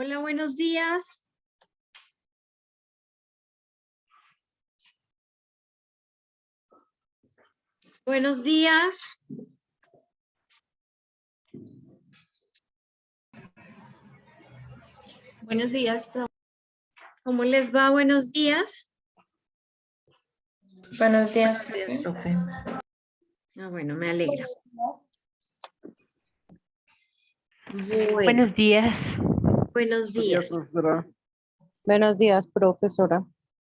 Hola, buenos días. Buenos días. Buenos días, profe. ¿Cómo les va? Buenos días. Buenos días, profe. Bueno, me alegra. Bueno, Buenos días. buenos días. Profesora. Buenos días, profesora.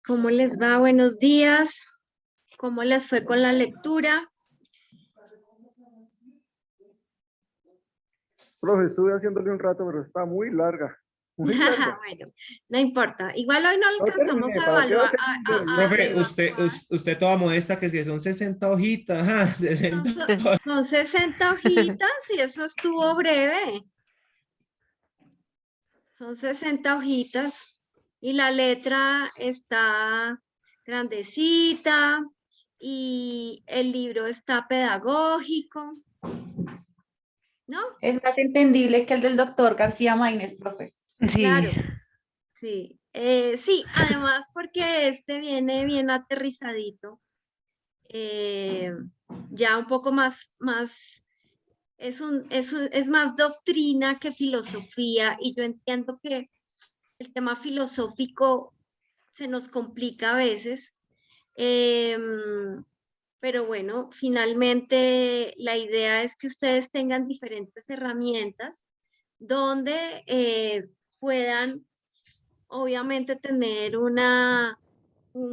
¿Cómo les va? Buenos días. ¿Cómo les fue con la lectura? Profe, estuve haciéndole un rato, pero está muy larga. Muy larga. Bueno, no importa. Igual hoy no No alcanzamos terminé, a ¿para qué va a evaluar. terminar? Profe, usted toda modesta que son 60 hojitas, ajá, 60 Son 60 hojitas y eso estuvo breve. Son 60 hojitas y la letra está grandecita y el libro está pedagógico, ¿no? Es más entendible que el del doctor García Maínez, profe. Sí. Claro, sí. Sí, además porque este viene bien aterrizadito, ya un poco más, es más doctrina que filosofía y yo entiendo que el tema filosófico se nos complica a veces, pero bueno, finalmente la idea es que ustedes tengan diferentes herramientas donde puedan obviamente tener un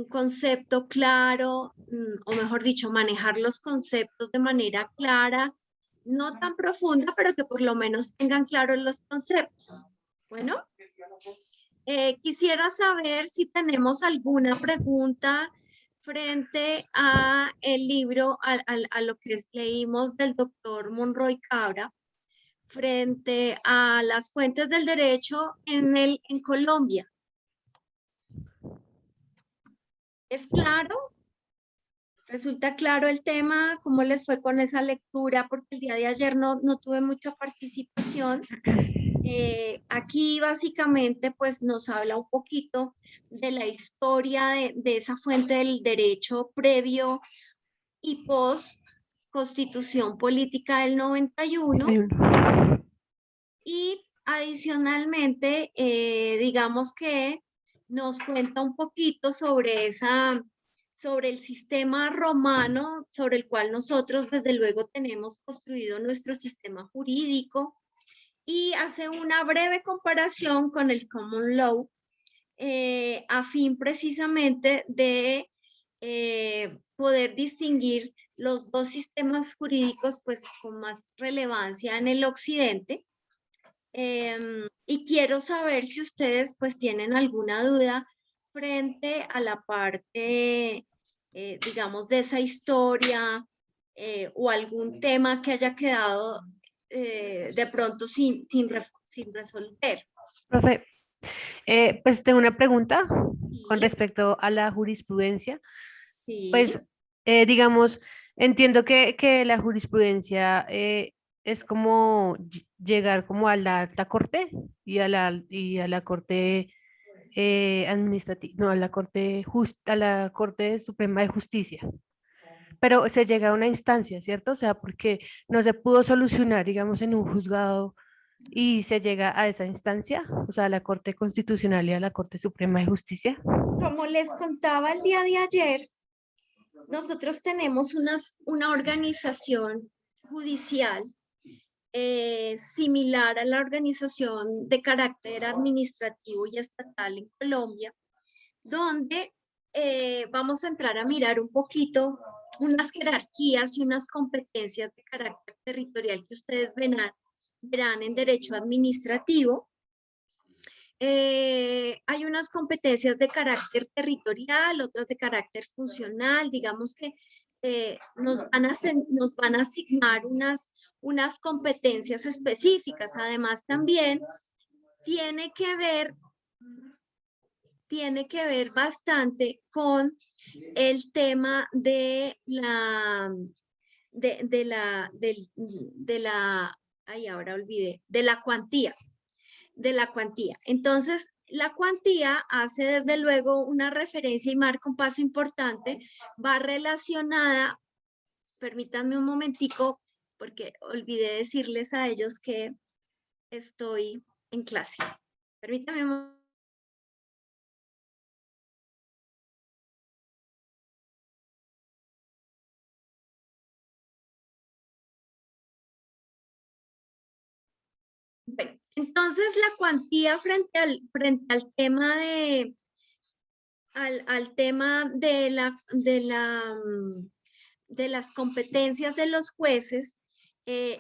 concepto claro, o mejor dicho, manejar los conceptos de manera clara, no tan profunda, pero que por lo menos tengan claros los conceptos. Bueno. Quisiera saber si tenemos alguna pregunta frente a el libro, a lo que leímos del doctor Monroy Cabra, frente a las fuentes del derecho en Colombia. ¿Es claro? ¿Resulta claro el tema? ¿Cómo les fue con esa lectura? Porque el día de ayer no tuve mucha participación. Aquí básicamente pues nos habla un poquito de la historia de esa fuente del derecho previo y post Constitución Política del 91 y adicionalmente digamos que nos cuenta un poquito sobre el sistema romano sobre el cual nosotros desde luego tenemos construido nuestro sistema jurídico y hace una breve comparación con el common law a fin precisamente de poder distinguir los dos sistemas jurídicos pues con más relevancia en el occidente. Y quiero saber si ustedes pues tienen alguna duda frente a la parte, digamos, de esa historia o algún tema que haya quedado de pronto sin resolver. Profe, pues tengo una pregunta con Sí, respecto a la jurisprudencia. sí, Pues, digamos, entiendo que la jurisprudencia es como llegar como a la alta corte y a la corte administrativa, no, a la Corte Suprema de Justicia. Pero se llega a una instancia, ¿cierto? O sea, porque no se pudo solucionar, digamos, en un juzgado y se llega a esa instancia, o sea, a la Corte Constitucional y a la Corte Suprema de Justicia. como les contaba el día de ayer, nosotros tenemos una organización judicial similar a la organización de carácter administrativo y estatal en Colombia, donde vamos a entrar a mirar un poquito unas jerarquías y unas competencias de carácter territorial que ustedes verán en derecho administrativo. Hay unas competencias de carácter territorial, otras de carácter funcional, digamos que nos van a asignar unas competencias específicas. Además, también tiene que ver bastante con el tema de la, ay, ahora olvidé, de la cuantía. de la cuantía. Entonces, la cuantía hace desde luego una referencia y marca un paso importante, va relacionada, permítanme un momentico, porque olvidé decirles a ellos que estoy en clase. Permítanme un momento. Bueno, entonces la cuantía frente al tema de al tema de las competencias de los jueces,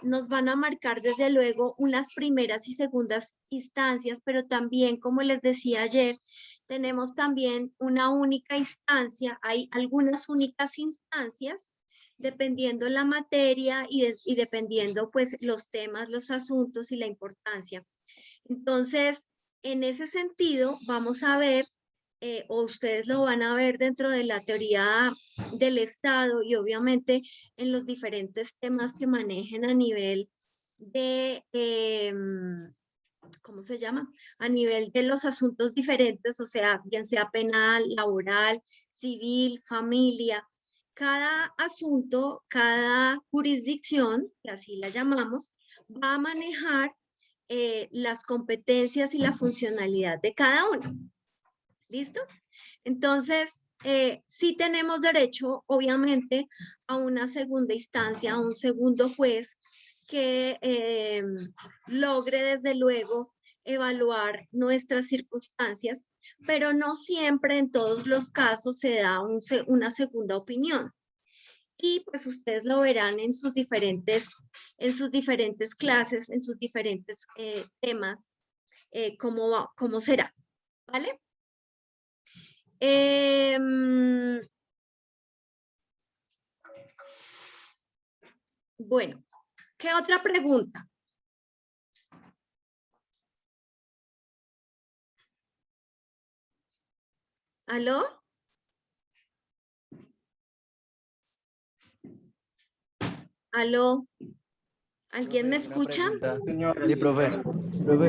nos van a marcar desde luego unas primeras y segundas instancias, pero también, como les decía ayer, tenemos también una única instancia, hay algunas únicas instancias, dependiendo la materia y dependiendo pues los temas, los asuntos y la importancia. Entonces, en ese sentido, vamos a ver, o ustedes lo van a ver dentro de la teoría del Estado y obviamente en los diferentes temas que manejen a nivel de, ¿cómo se llama? A nivel de los asuntos diferentes, o sea, bien sea penal, laboral, civil, familia. Cada asunto, cada jurisdicción, que así la llamamos, va a manejar las competencias y la funcionalidad de cada uno. ¿Listo? Entonces, sí tenemos derecho, obviamente, a una segunda instancia, a un segundo juez que logre, desde luego, evaluar nuestras circunstancias, pero no siempre en todos los casos se da una segunda opinión. Y pues ustedes lo verán en sus diferentes clases, en sus diferentes temas, cómo será, ¿vale? Bueno, ¿qué otra pregunta? ¿Aló? ¿Aló? ¿Alguien me escucha? Sí, profe.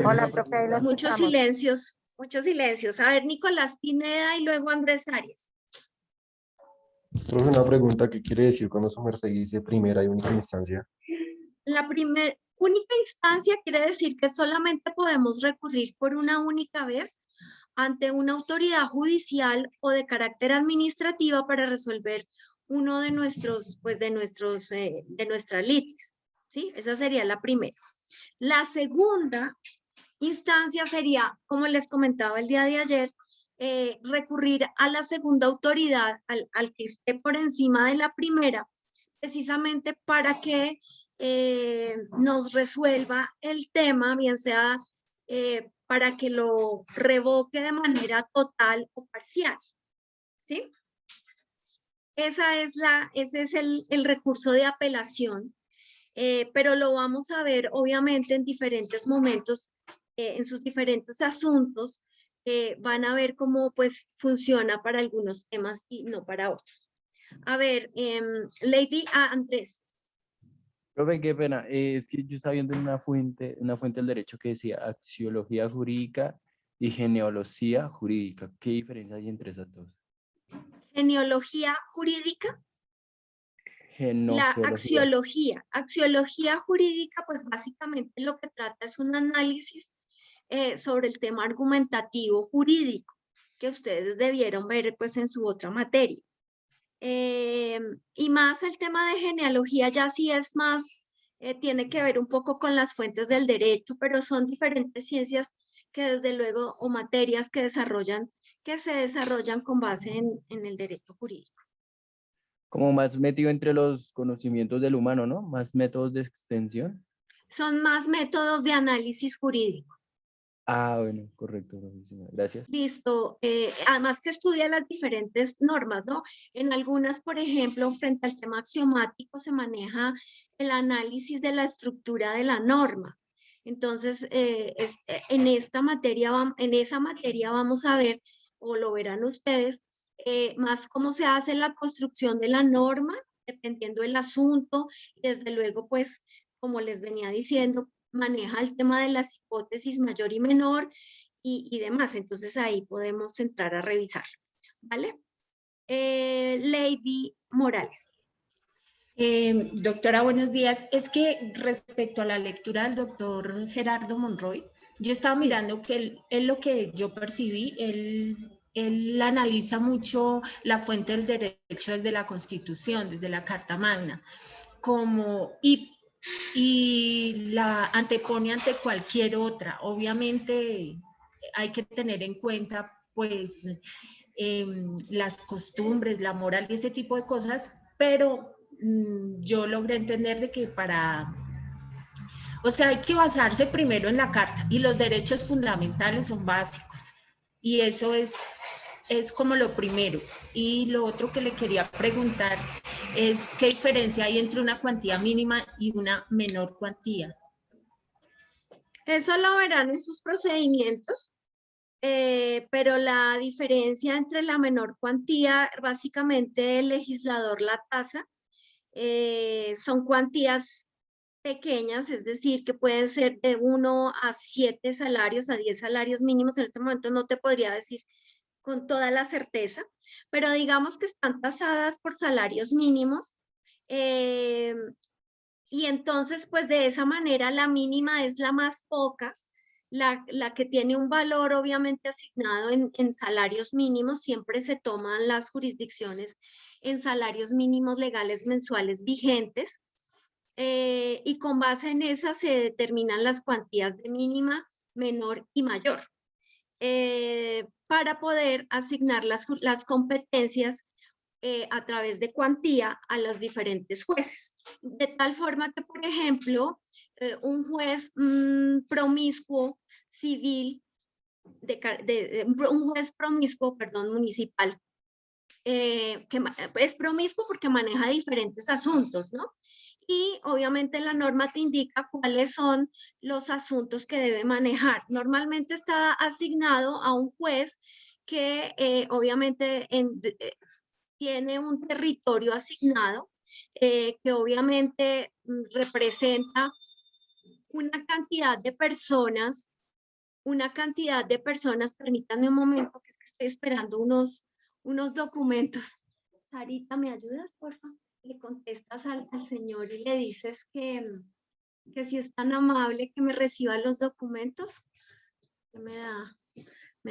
Hola, profe, ahí la Muchos escuchamos. silencios, muchos silencios. A ver, Nicolás Pineda y luego Andrés Arias. Profe, una pregunta, ¿qué quiere decir cuando su merced dice primera y única instancia? La única instancia quiere decir que solamente podemos recurrir por una única vez ante una autoridad judicial o de carácter administrativa para resolver uno de nuestras litis, ¿sí? Esa sería la primera. La segunda instancia sería, como les comentaba el día de ayer, recurrir a la segunda autoridad, al que esté por encima de la primera, precisamente para que nos resuelva el tema, bien sea para que lo revoque de manera total o parcial, ¿sí? Ese es el recurso de apelación, pero lo vamos a ver obviamente en diferentes momentos, en sus diferentes asuntos, van a ver cómo pues funciona para algunos temas y no para otros. A ver, Lady Andrés. Profe, qué pena. Es que yo estaba viendo en una fuente del derecho que decía axiología jurídica y genealogía jurídica. ¿Qué diferencia hay entre esas dos? Genealogía jurídica. La axiología jurídica, pues básicamente lo que trata es un análisis sobre el tema argumentativo jurídico que ustedes debieron ver pues en su otra materia. Y más el tema de genealogía ya sí es más, tiene que ver un poco con las fuentes del derecho, pero son diferentes ciencias que desde luego, o materias que se desarrollan con base en el derecho jurídico. Como más metido entre los conocimientos del humano, ¿no? Más métodos de extensión. Son más métodos de análisis jurídico. Ah, bueno, correcto, profesor. Gracias. Listo. Además que estudia las diferentes normas, ¿no? En algunas, por ejemplo, frente al tema axiomático se maneja el análisis de la estructura de la norma. Entonces, en esa materia vamos a ver, o lo verán ustedes, más cómo se hace la construcción de la norma, dependiendo del asunto, y desde luego, pues, como les venía diciendo, maneja el tema de las hipótesis mayor y menor y demás. Entonces ahí podemos entrar a revisarlo, ¿vale? Lady Morales. Doctora, buenos días. Es que respecto a la lectura del doctor Gerardo Monroy, yo estaba mirando que él lo que yo percibí, él analiza mucho la fuente del derecho desde la Constitución, desde la Carta Magna, y la antepone ante cualquier otra. Obviamente hay que tener en cuenta pues las costumbres, la moral y ese tipo de cosas, pero yo logré entender de que o sea, hay que basarse primero en la carta y los derechos fundamentales son básicos y eso es como lo primero. Y lo otro que le quería preguntar es qué diferencia hay entre una cuantía mínima y una menor cuantía. Eso lo verán en sus procedimientos, pero la diferencia entre la menor cuantía, básicamente el legislador la tasa, son cuantías pequeñas, es decir, que pueden ser de 1 a 7 salarios, a 10 salarios mínimos. En este momento no te podría decir con toda la certeza, pero digamos que están tasadas por salarios mínimos. Y entonces, pues de esa manera, la mínima es la más poca, la que tiene un valor obviamente asignado en salarios mínimos. Siempre se toman las jurisdicciones en salarios mínimos legales mensuales vigentes. Y con base en esa se determinan las cuantías de mínima, menor y mayor, para poder asignar las competencias a través de cuantía a los diferentes jueces. De tal forma que, por ejemplo, un juez promiscuo civil, un juez promiscuo, perdón, municipal, que es promiscuo porque maneja diferentes asuntos, ¿no? Y obviamente la norma te indica cuáles son los asuntos que debe manejar. Normalmente está asignado a un juez que obviamente tiene un territorio asignado, que obviamente representa una cantidad de personas, permítanme un momento que es que estoy esperando unos documentos. Sarita, ¿me ayudas, por favor? Le contestas al señor y le dices que si es tan amable que me reciba los documentos, que me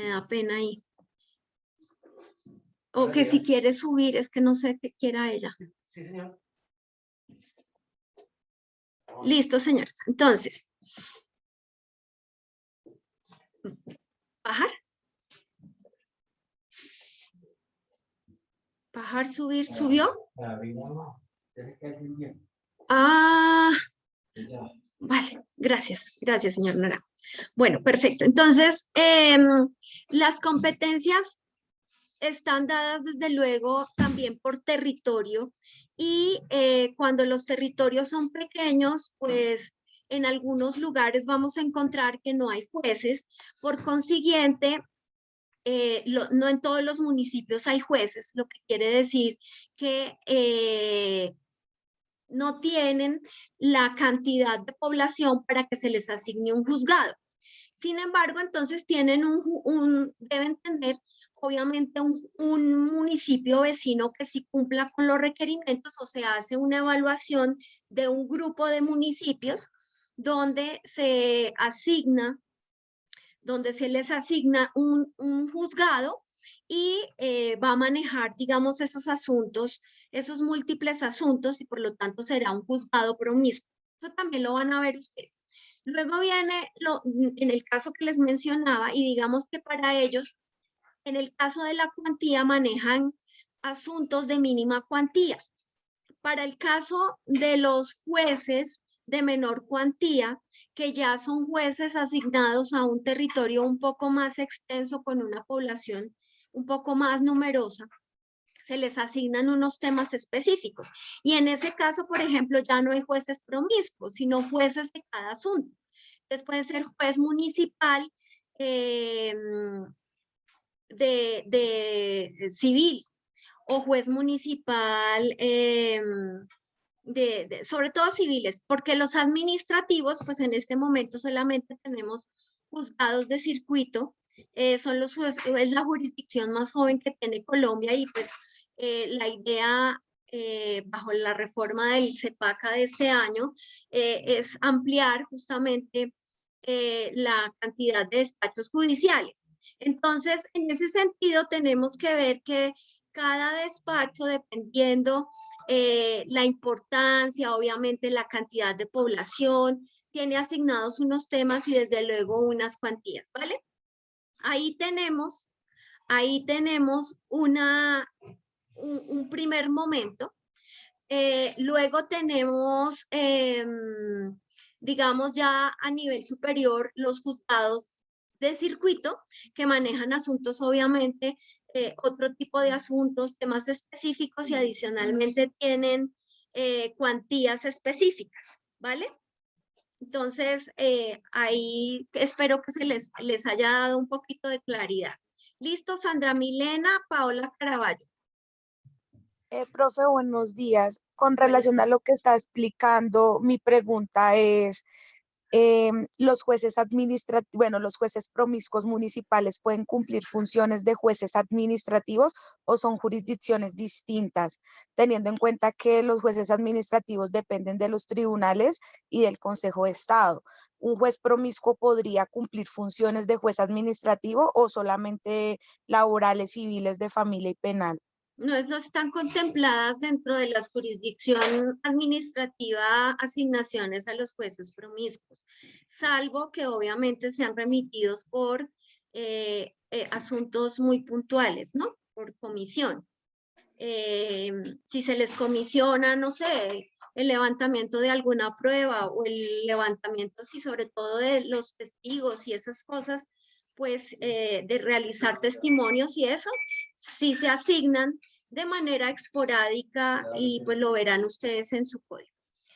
da pena ahí. O que si quiere subir, es que no sé qué quiera ella. Sí, señor. Listo, señores. Entonces, bajar. Bajar, subir, ¿subió? Ah, vale, gracias, señor Nara. Bueno, perfecto. Entonces, las competencias están dadas desde luego también por territorio y cuando los territorios son pequeños, pues en algunos lugares vamos a encontrar que no hay jueces. Por consiguiente, no en todos los municipios hay jueces, lo que quiere decir que no tienen la cantidad de población para que se les asigne un juzgado. Sin embargo, entonces tienen deben tener obviamente un municipio vecino que sí cumpla con los requerimientos, o se hace una evaluación de un grupo de municipios donde se les asigna un juzgado y va a manejar, digamos, esos asuntos, esos múltiples asuntos, y por lo tanto será un juzgado promiscuo. Eso también lo van a ver ustedes. Luego viene en el caso que les mencionaba, y digamos que para ellos, en el caso de la cuantía, manejan asuntos de mínima cuantía. Para el caso de los jueces de menor cuantía, que ya son jueces asignados a un territorio un poco más extenso con una población un poco más numerosa, se les asignan unos temas específicos. Y en ese caso, por ejemplo, ya no hay jueces promiscuos, sino jueces de cada asunto. Entonces puede ser juez municipal, de civil, o juez municipal sobre todo civiles, porque los administrativos, pues en este momento solamente tenemos juzgados de circuito, es la jurisdicción más joven que tiene Colombia y pues la idea bajo la reforma del CEPACA de este año es ampliar justamente la cantidad de despachos judiciales. Entonces, en ese sentido, tenemos que ver que cada despacho, dependiendo la importancia, obviamente la cantidad de población, tiene asignados unos temas y desde luego unas cuantías, ¿vale? Ahí tenemos un primer momento. Luego tenemos, digamos ya a nivel superior, los juzgados de circuito que manejan asuntos obviamente otro tipo de asuntos, temas específicos y adicionalmente tienen cuantías específicas, ¿vale? Entonces, ahí espero que les haya dado un poquito de claridad. ¿Listo? Sandra Milena, Paola Caraballo. Profe, buenos días. Con Buenos relación a días. lo que está explicando, mi pregunta es, los jueces los jueces promiscuos municipales pueden cumplir funciones de jueces administrativos o son jurisdicciones distintas, teniendo en cuenta que los jueces administrativos dependen de los tribunales y del Consejo de Estado. ¿Un juez promiscuo podría cumplir funciones de juez administrativo o solamente laborales, civiles, de familia y penal? No están contempladas dentro de la jurisdicción administrativa asignaciones a los jueces promiscuos, salvo que obviamente sean remitidos por asuntos muy puntuales, ¿no? Por comisión. Si se les comisiona, no sé, el levantamiento de alguna prueba o el levantamiento, sí, sobre todo de los testigos y esas cosas, pues de realizar testimonios y eso, sí se asignan de manera esporádica y pues lo verán ustedes en su código.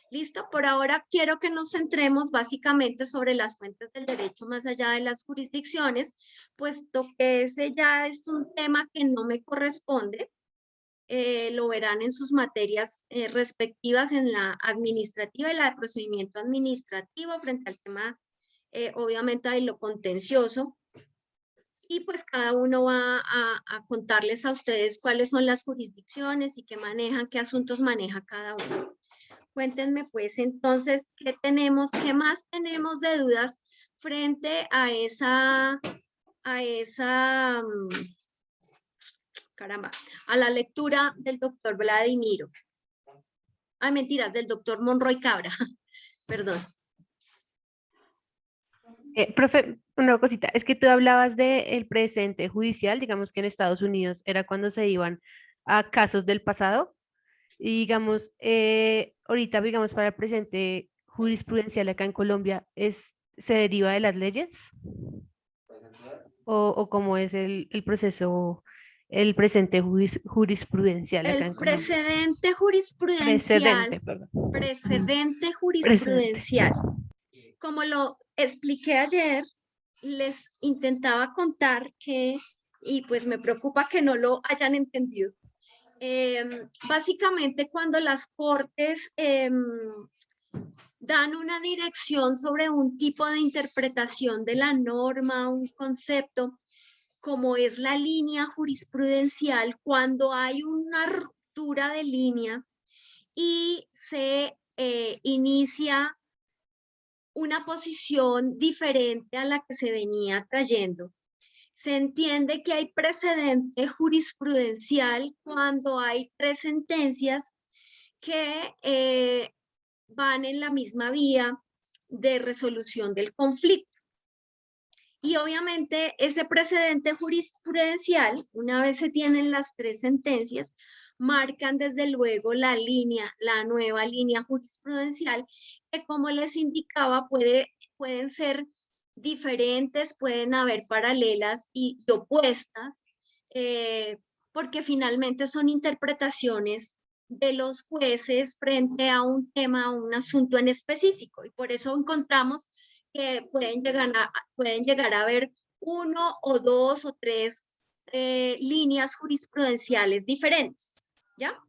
¿Listo? Por ahora quiero que nos centremos básicamente sobre las fuentes del derecho más allá de las jurisdicciones, puesto que ese ya es un tema que no me corresponde. Lo verán en sus materias respectivas en la administrativa y la de procedimiento administrativo frente al tema, obviamente, de lo contencioso. Y pues cada uno va a contarles a ustedes cuáles son las jurisdicciones y qué manejan, qué asuntos maneja cada uno. Cuéntenme pues entonces qué más tenemos de dudas frente a caramba, a la lectura del doctor Vladimiro. Ay, mentiras, del doctor Monroy Cabra. Perdón. Profe, una cosita, es que tú hablabas del presente judicial, digamos que en Estados Unidos era cuando se iban a casos del pasado, y digamos, ahorita, digamos, para el presente jurisprudencial acá en Colombia, ¿se deriva de las leyes? ¿O cómo es el proceso, el presente jurisprudencial acá en El Colombia? precedente jurisprudencial, Perdón. precedente Presente. jurisprudencial. Como lo expliqué ayer, les intentaba contar que, y pues me preocupa que no lo hayan entendido. Básicamente cuando las cortes dan una dirección sobre un tipo de interpretación de la norma, un concepto, como es la línea jurisprudencial, cuando hay una ruptura de línea y se inicia una posición diferente a la que se venía trayendo. Se entiende que hay precedente jurisprudencial cuando hay 3 sentencias que van en la misma vía de resolución del conflicto. Y obviamente ese precedente jurisprudencial, una vez se tienen las 3 sentencias, marcan desde luego la nueva línea jurisprudencial, que como les indicaba pueden ser diferentes, pueden haber paralelas y opuestas, porque finalmente son interpretaciones de los jueces frente a un tema, a un asunto en específico. Y por eso encontramos que pueden llegar a haber 1 o 2 o 3 líneas jurisprudenciales diferentes, ¿ya?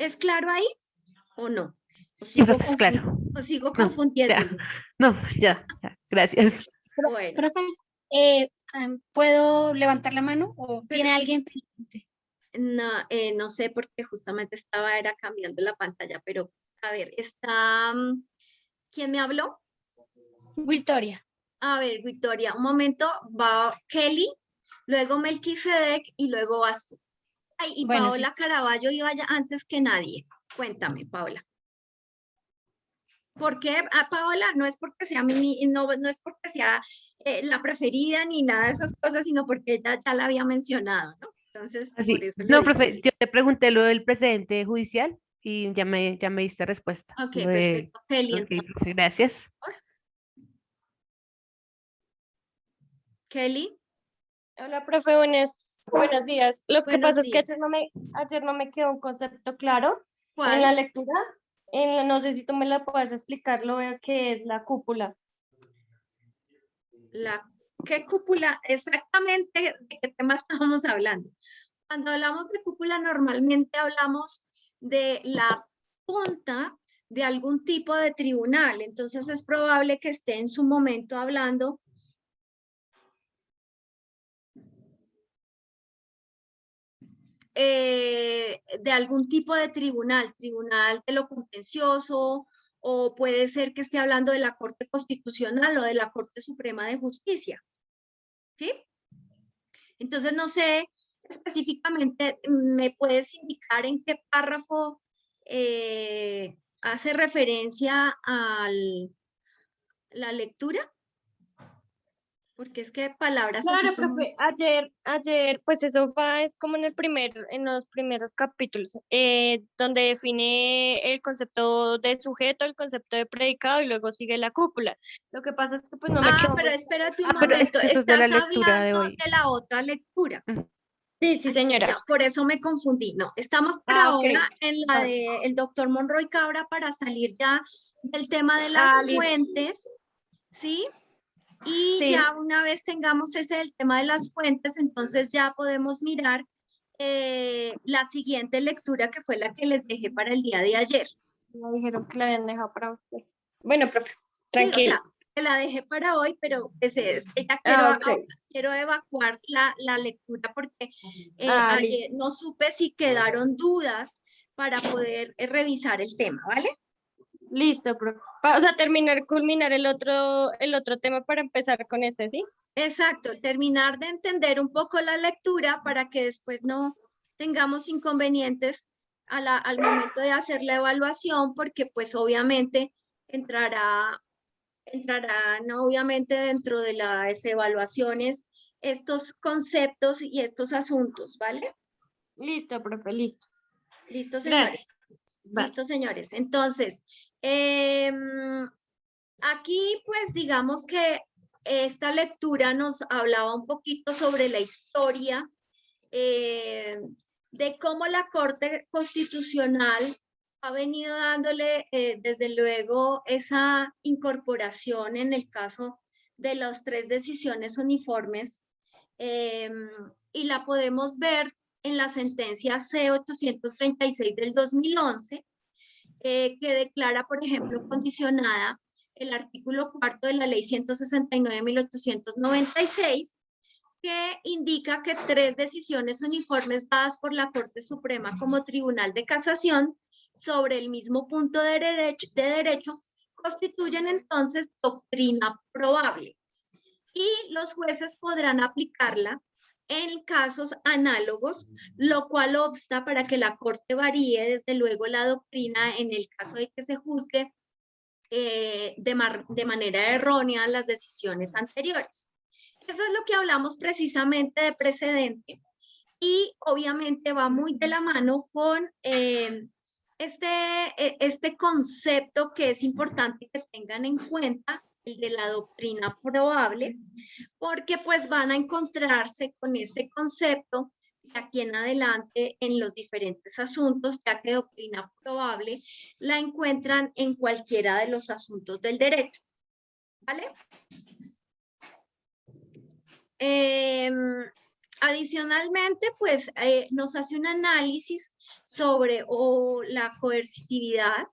¿Es claro ahí o no? ¿O Sí, sigo, profe, claro. o sigo No, confundiéndolos? No, ya, gracias. Bueno, Profe, ¿puedo levantar la mano o pero tiene alguien pendiente? no sé porque justamente era cambiando la pantalla, pero a ver, está, ¿quién me habló? Victoria. A ver, Victoria, un momento, va Kelly, luego Melquisedec y luego vas tú. Ay, y Bueno, Paola sí. Caraballo iba ya antes que nadie. Cuéntame, Paola. ¿Por qué? Paola, no es porque sea no es porque sea la preferida ni nada de esas cosas, sino porque ella ya la había mencionado, ¿no? Entonces, por Así. eso lo No, digo. profe, yo Listo. te pregunté lo del precedente judicial y ya me diste respuesta. Ok, Lo de- perfecto. Kelly, Ok, entonces, profe, gracias. Kelly, Hola, profe, buenos días. Lo que buenos pasa es que días. ayer no me quedó un concepto claro en la ¿Cuál? lectura. No sé si tú me la puedes explicar lo que es la cúpula. ¿Qué cúpula? Exactamente de qué tema estábamos hablando. Cuando hablamos de cúpula, normalmente hablamos de la punta de algún tipo de tribunal. Entonces es probable que esté en su momento hablando de algún tipo de tribunal de lo contencioso, o puede ser que esté hablando de la Corte Constitucional o de la Corte Suprema de Justicia. ¿Sí? Entonces no sé específicamente, ¿me puedes indicar en qué párrafo hace referencia a la lectura? Porque es que palabras así Claro, como... profe, ayer, pues eso va, es como en los primeros capítulos, donde define el concepto de sujeto, el concepto de predicado y luego sigue la cúpula. Lo que pasa es que pues no me quedó Pero muy espérate un Pero es momento, que eso es de la estás lectura de hablando hoy. de la otra lectura. Sí, sí, señora. Ya, por eso me confundí. No, estamos por Ok. ahora en la Vale. del doctor Monroy Cabra para salir ya del tema de las Listo. fuentes, ¿sí? Y Sí. ya una vez tengamos ese del tema de las fuentes, entonces ya podemos mirar la siguiente lectura que fue la que les dejé para el día de ayer. Me dijeron que la habían dejado para usted. Bueno, profe, Sí, o tranquilo. sea, te la dejé para hoy, pero pues, ya Ok. quiero evacuar la lectura porque Listo. ayer no supe si quedaron dudas para poder revisar el tema, ¿vale? Listo, profe. O sea, culminar el otro tema para empezar con este, ¿sí? Exacto, terminar de entender un poco la lectura para que después no tengamos inconvenientes al momento de hacer la evaluación, porque pues obviamente entrarán obviamente dentro de las evaluaciones estos conceptos y estos asuntos, ¿vale? Listo, profe, listo. Listo, señores. Gracias. Vale. Listo, señores. Entonces, aquí pues digamos que esta lectura nos hablaba un poquito sobre la historia de cómo la Corte Constitucional ha venido dándole desde luego esa incorporación en el caso de las 3 decisiones uniformes y la podemos ver en la sentencia C-836 del 2011 que declara, por ejemplo, condicionada el artículo 4 de la ley 169/1896, que indica que 3 decisiones uniformes dadas por la Corte Suprema como Tribunal de Casación sobre el mismo punto de derecho constituyen entonces doctrina probable y los jueces podrán aplicarla en casos análogos, lo cual obsta para que la Corte varíe desde luego la doctrina en el caso de que se juzgue de manera errónea las decisiones anteriores. Eso es lo que hablamos precisamente de precedente y obviamente va muy de la mano con este concepto que es importante que tengan en cuenta, el de la doctrina probable, porque pues van a encontrarse con este concepto de aquí en adelante en los diferentes asuntos, ya que doctrina probable la encuentran en cualquiera de los asuntos del derecho. ¿Vale? Adicionalmente, pues nos hace un análisis sobre la coercitividad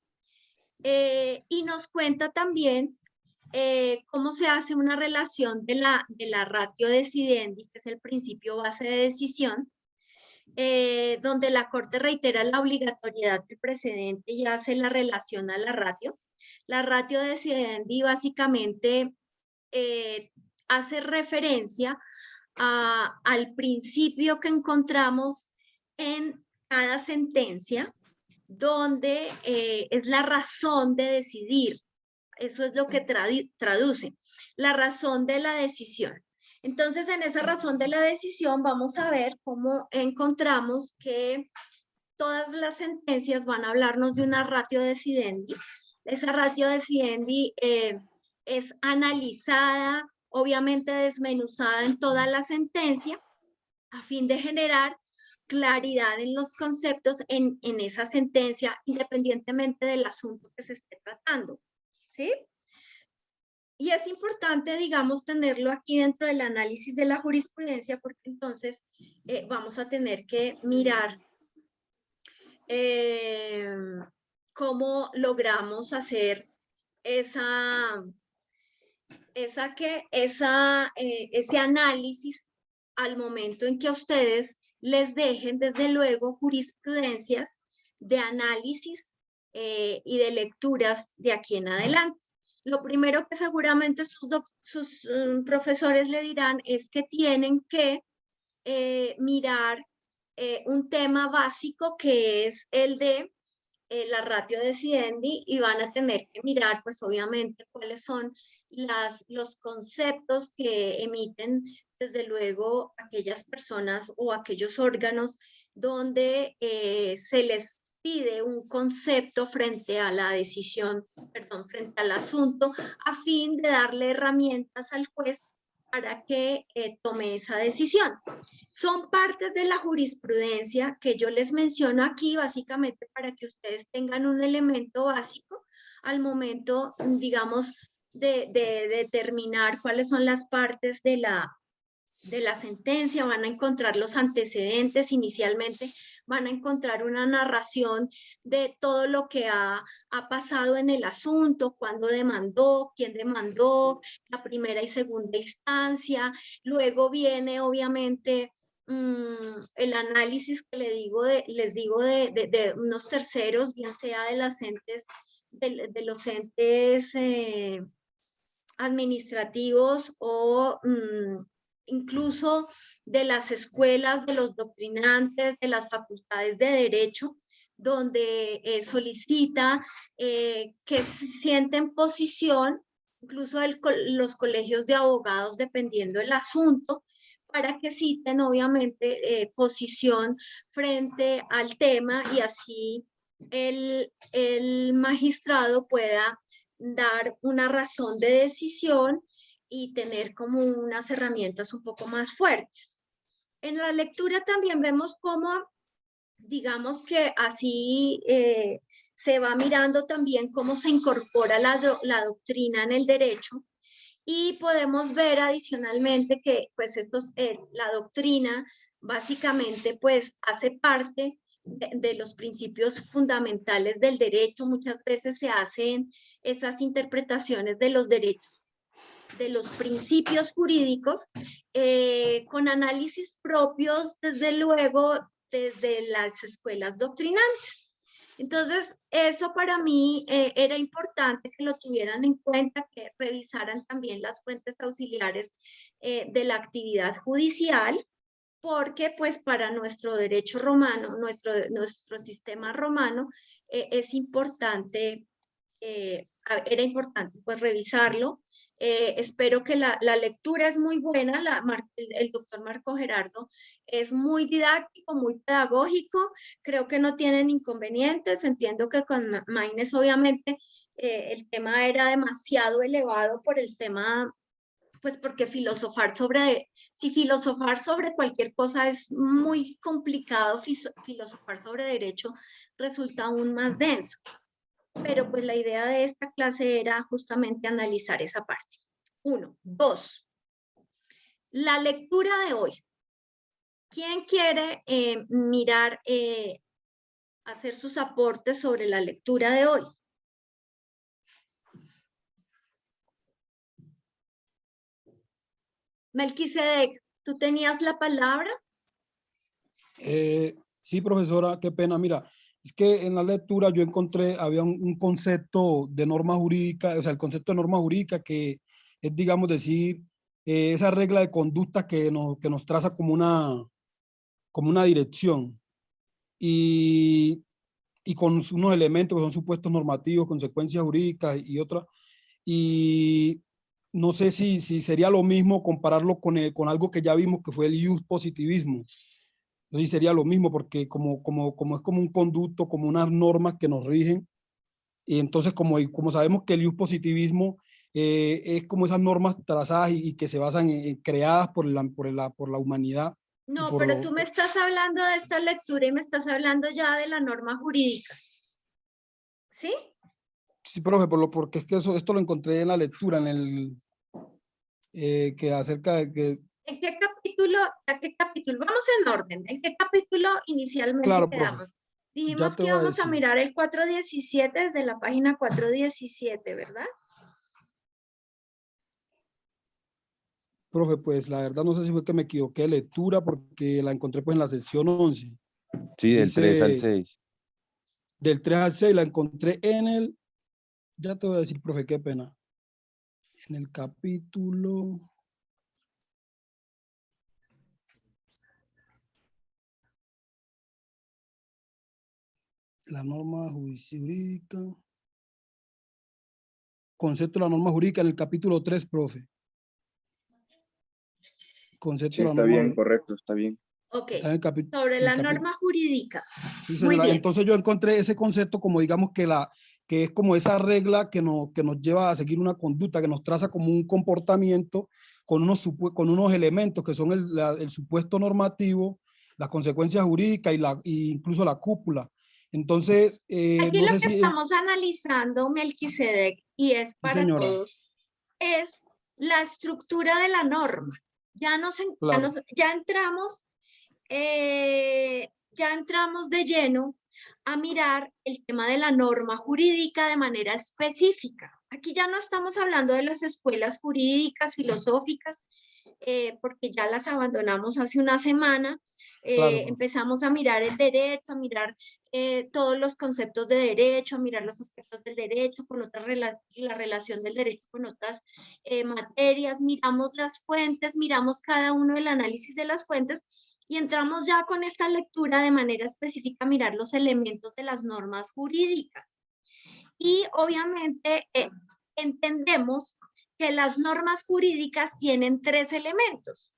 y nos cuenta también cómo se hace una relación de la ratio decidendi, que es el principio base de decisión, donde la Corte reitera la obligatoriedad del precedente y hace la relación a la ratio. La ratio decidendi básicamente hace referencia al principio que encontramos en cada sentencia, donde es la razón de decidir. Eso es lo que traduce, la razón de la decisión. Entonces, en esa razón de la decisión vamos a ver cómo encontramos que todas las sentencias van a hablarnos de una ratio decidendi. Esa ratio decidendi es analizada, obviamente desmenuzada en toda la sentencia, a fin de generar claridad en los conceptos en esa sentencia, independientemente del asunto que se esté tratando. ¿Sí? Y es importante, digamos, tenerlo aquí dentro del análisis de la jurisprudencia, porque entonces vamos a tener que mirar cómo logramos hacer ese análisis al momento en que a ustedes les dejen, desde luego, jurisprudencias de análisis y de lecturas de aquí en adelante. Lo primero que seguramente sus profesores le dirán es que tienen que mirar un tema básico que es el de la ratio decidendi, y van a tener que mirar, pues obviamente, cuáles son los conceptos que emiten, desde luego, aquellas personas o aquellos órganos donde se les pide un concepto frente a la decisión, perdón, frente al asunto, a fin de darle herramientas al juez para que tome esa decisión. Son partes de la jurisprudencia que yo les menciono aquí, básicamente para que ustedes tengan un elemento básico al momento, digamos, de determinar cuáles son las partes de la sentencia. Van a encontrar los antecedentes inicialmente, van a encontrar una narración de todo lo que ha pasado en el asunto, cuándo demandó, quién demandó, la primera y segunda instancia. Luego viene, obviamente, el análisis que les digo de unos terceros, bien sea de los entes administrativos o incluso de las escuelas, de los doctrinantes, de las facultades de derecho, donde solicita que se sienten en posición, incluso los colegios de abogados, dependiendo del asunto, para que citen obviamente posición frente al tema, y así el magistrado pueda dar una razón de decisión y tener como unas herramientas un poco más fuertes. En la lectura también vemos cómo, digamos que así se va mirando también cómo se incorpora la doctrina en el derecho, y podemos ver adicionalmente que pues la doctrina básicamente pues hace parte de los principios fundamentales del derecho. Muchas veces se hacen esas interpretaciones de los derechos, de los principios jurídicos, con análisis propios, desde luego, desde las escuelas doctrinantes. Entonces, eso para mí era importante que lo tuvieran en cuenta, que revisaran también las fuentes auxiliares de la actividad judicial, porque pues para nuestro derecho romano, nuestro sistema romano, es importante, era importante pues revisarlo. Espero que la lectura es muy buena. El doctor Marco Gerardo es muy didáctico, muy pedagógico. Creo que no tienen inconvenientes. Entiendo que con Maynes obviamente el tema era demasiado elevado por el tema, pues porque si filosofar sobre cualquier cosa es muy complicado, filosofar sobre derecho resulta aún más denso. Pero pues la idea de esta clase era justamente analizar esa parte. 1. 2. La lectura de hoy. ¿Quién quiere mirar, hacer sus aportes sobre la lectura de hoy? Melquisedec, ¿tú tenías la palabra? Sí, profesora, qué pena. Mira, es que en la lectura yo encontré, había un concepto de norma jurídica, o sea, el concepto de norma jurídica que es, digamos, decir, esa regla de conducta que nos traza como una dirección y con unos elementos que son supuestos normativos, consecuencias jurídicas y otras. Y no sé si sería lo mismo compararlo con algo que ya vimos que fue el ius positivismo. No sé si sería lo mismo porque como es como un conducto, como unas normas que nos rigen. Y entonces como sabemos que el ius positivismo es como esas normas trazadas y que se basan creadas por la humanidad. No, pero tú me estás hablando de esta lectura y me estás hablando ya de la norma jurídica. ¿Sí? Sí, profe, porque es que esto lo encontré en la lectura, en el que acerca de que... ¿En qué capítulo? ¿A qué capítulo? Vamos en orden. ¿En qué capítulo inicialmente Claro, profe. quedamos? Dijimos Ya te que voy a íbamos a decir. mirar el 417 desde la página 417, ¿verdad? Profe, pues la verdad no sé si fue que me equivoqué de lectura porque la encontré pues en la sección 11. Sí, del 3 al Dice, 6. del 3 al 6 la encontré en el, ya te voy a decir, profe, qué pena. En el capítulo... La norma jurídica. Concepto de la norma jurídica en el capítulo 3, profe. Concepto Sí, de la está norma bien, correcto, está bien. Ok, está en el sobre la norma jurídica. Sí, Muy señora. bien. Entonces yo encontré ese concepto como digamos que es como esa regla que nos lleva a seguir una conducta, que nos traza como un comportamiento con unos elementos que son el supuesto normativo, las consecuencias jurídicas y incluso la cúpula. Entonces, Aquí no lo sé que si... estamos analizando, Melquisedec, y es Sí, para señora. todos, es la estructura de la norma. Claro. Ya entramos de lleno a mirar el tema de la norma jurídica de manera específica. Aquí ya no estamos hablando de las escuelas jurídicas, filosóficas, porque ya las abandonamos hace una semana. Claro. Empezamos a mirar el derecho, a mirar todos los conceptos de derecho, a mirar los aspectos del derecho, con la relación del derecho con otras materias, miramos las fuentes, miramos cada uno del análisis de las fuentes y entramos ya con esta lectura de manera específica a mirar los elementos de las normas jurídicas. Y obviamente entendemos que las normas jurídicas tienen tres elementos,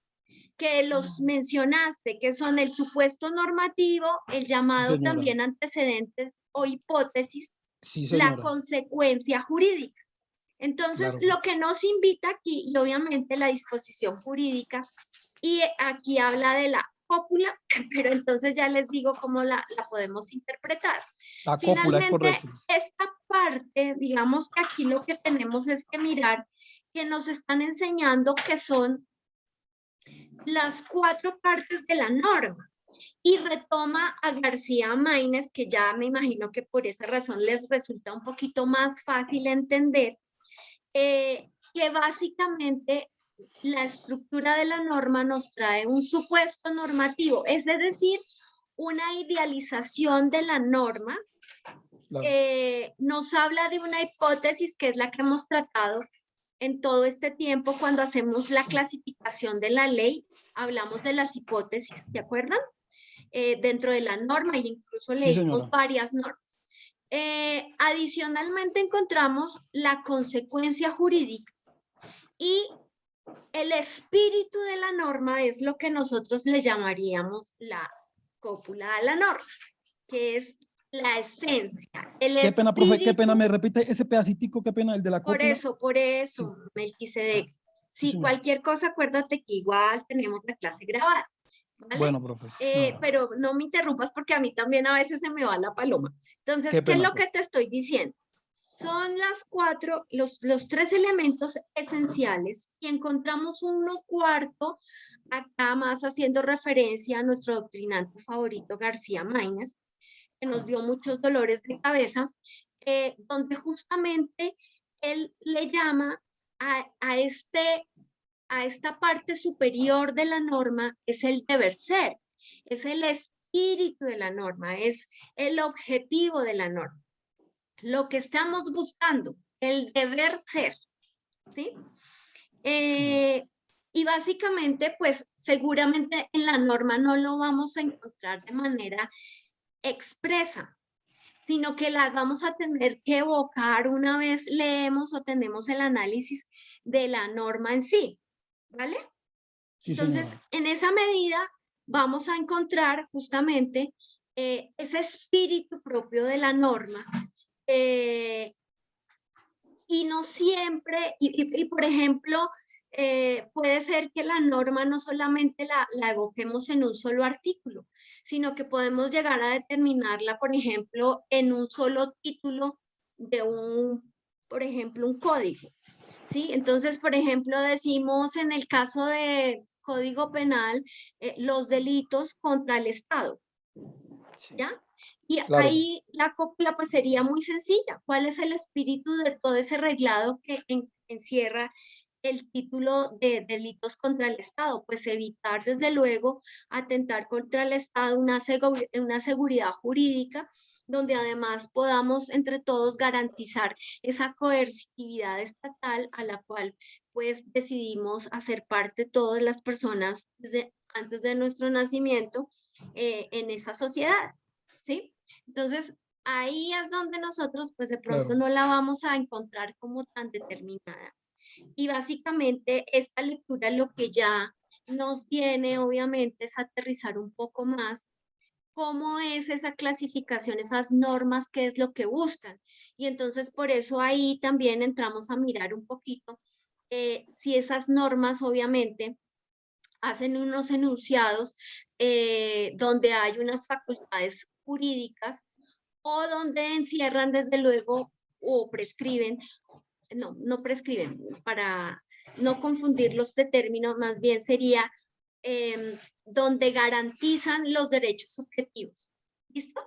que los mencionaste, que son el supuesto normativo, el llamado Señora. también antecedentes o hipótesis, Sí, la señora. consecuencia jurídica. Entonces, Claro. lo que nos invita aquí, y obviamente la disposición jurídica, y aquí habla de la cópula, pero entonces ya les digo cómo la podemos interpretar. La cópula es Finalmente, correcto. esta parte, digamos que aquí lo que tenemos es que mirar que nos están enseñando que son las cuatro partes de la norma. Y retoma a García Maínez, que ya me imagino que por esa razón les resulta un poquito más fácil entender, que básicamente la estructura de la norma nos trae un supuesto normativo, es decir, una idealización de la norma. Claro. Nos habla de una hipótesis que es la que hemos tratado en todo este tiempo cuando hacemos la clasificación de la ley, hablamos de las hipótesis, ¿de acuerdo? Dentro de la norma e incluso Sí, leímos señora. varias normas. Adicionalmente encontramos la consecuencia jurídica y el espíritu de la norma es lo que nosotros le llamaríamos la cópula a la norma, que es la esencia, el Qué pena, profe, qué pena, espíritu. me repite ese pedacitico, qué pena, el de la cópula. Por eso, Melquisedec. Sí, Si señora. cualquier cosa, acuérdate que igual tenemos la clase grabada. ¿Vale? Bueno, profe. Pero no me interrumpas porque a mí también a veces se me va la paloma. Entonces, Qué ¿qué es pena, lo que te estoy diciendo? Son los tres elementos esenciales y encontramos uno cuarto acá más haciendo referencia a nuestro doctrinante favorito García Maínez, que nos dio muchos dolores de cabeza, donde justamente él le llama a esta parte superior de la norma, es el deber ser, es el espíritu de la norma, es el objetivo de la norma, lo que estamos buscando, el deber ser, ¿sí? Y básicamente, pues seguramente en la norma no lo vamos a encontrar de manera expresa, sino que la vamos a tener que evocar una vez leemos o tenemos el análisis de la norma en sí, ¿vale? Sí, Entonces, señora. en esa medida vamos a encontrar justamente ese espíritu propio de la norma, y no siempre, y por ejemplo, puede ser que la norma no solamente la evoquemos en un solo artículo, sino que podemos llegar a determinarla, por ejemplo, en un solo título de por ejemplo, un código, ¿sí? Entonces, por ejemplo, decimos en el caso de Código Penal, los delitos contra el Estado, ¿ya? Y Claro. ahí la copla pues sería muy sencilla. ¿Cuál es el espíritu de todo ese reglado que encierra el título de delitos contra el Estado? Pues evitar desde luego atentar contra el Estado, una seguridad jurídica donde además podamos entre todos garantizar esa coercitividad estatal a la cual pues decidimos hacer parte todas las personas desde antes de nuestro nacimiento en esa sociedad, ¿sí? Entonces, ahí es donde nosotros, pues de pronto Claro. no la vamos a encontrar como tan determinada. Y básicamente esta lectura lo que ya nos viene, obviamente, es aterrizar un poco más cómo es esa clasificación, esas normas, qué es lo que buscan. Y entonces por eso ahí también entramos a mirar un poquito si esas normas, obviamente, hacen unos enunciados donde hay unas facultades jurídicas o donde encierran desde luego o prescriben, no prescriben, para no confundirlos de término, más bien sería donde garantizan los derechos subjetivos. ¿Listo?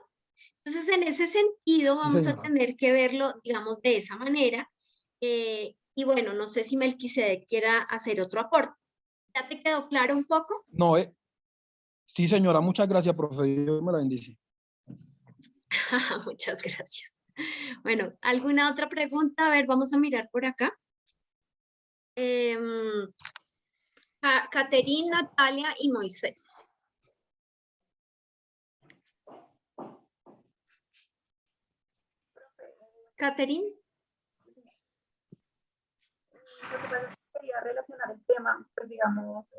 Entonces, en ese sentido, Sí, vamos a señora. tener que verlo, digamos, de esa manera. Y bueno, no sé si Melquisedec quiera hacer otro aporte. ¿Ya te quedó claro un poco? No, sí, señora, muchas gracias, profe. Dios me la bendice. Muchas gracias. Bueno, ¿alguna otra pregunta? A ver, vamos a mirar por acá. Caterine, Natalia y Moisés. Caterine. Lo que pasa es que quería relacionar el tema, pues digamos,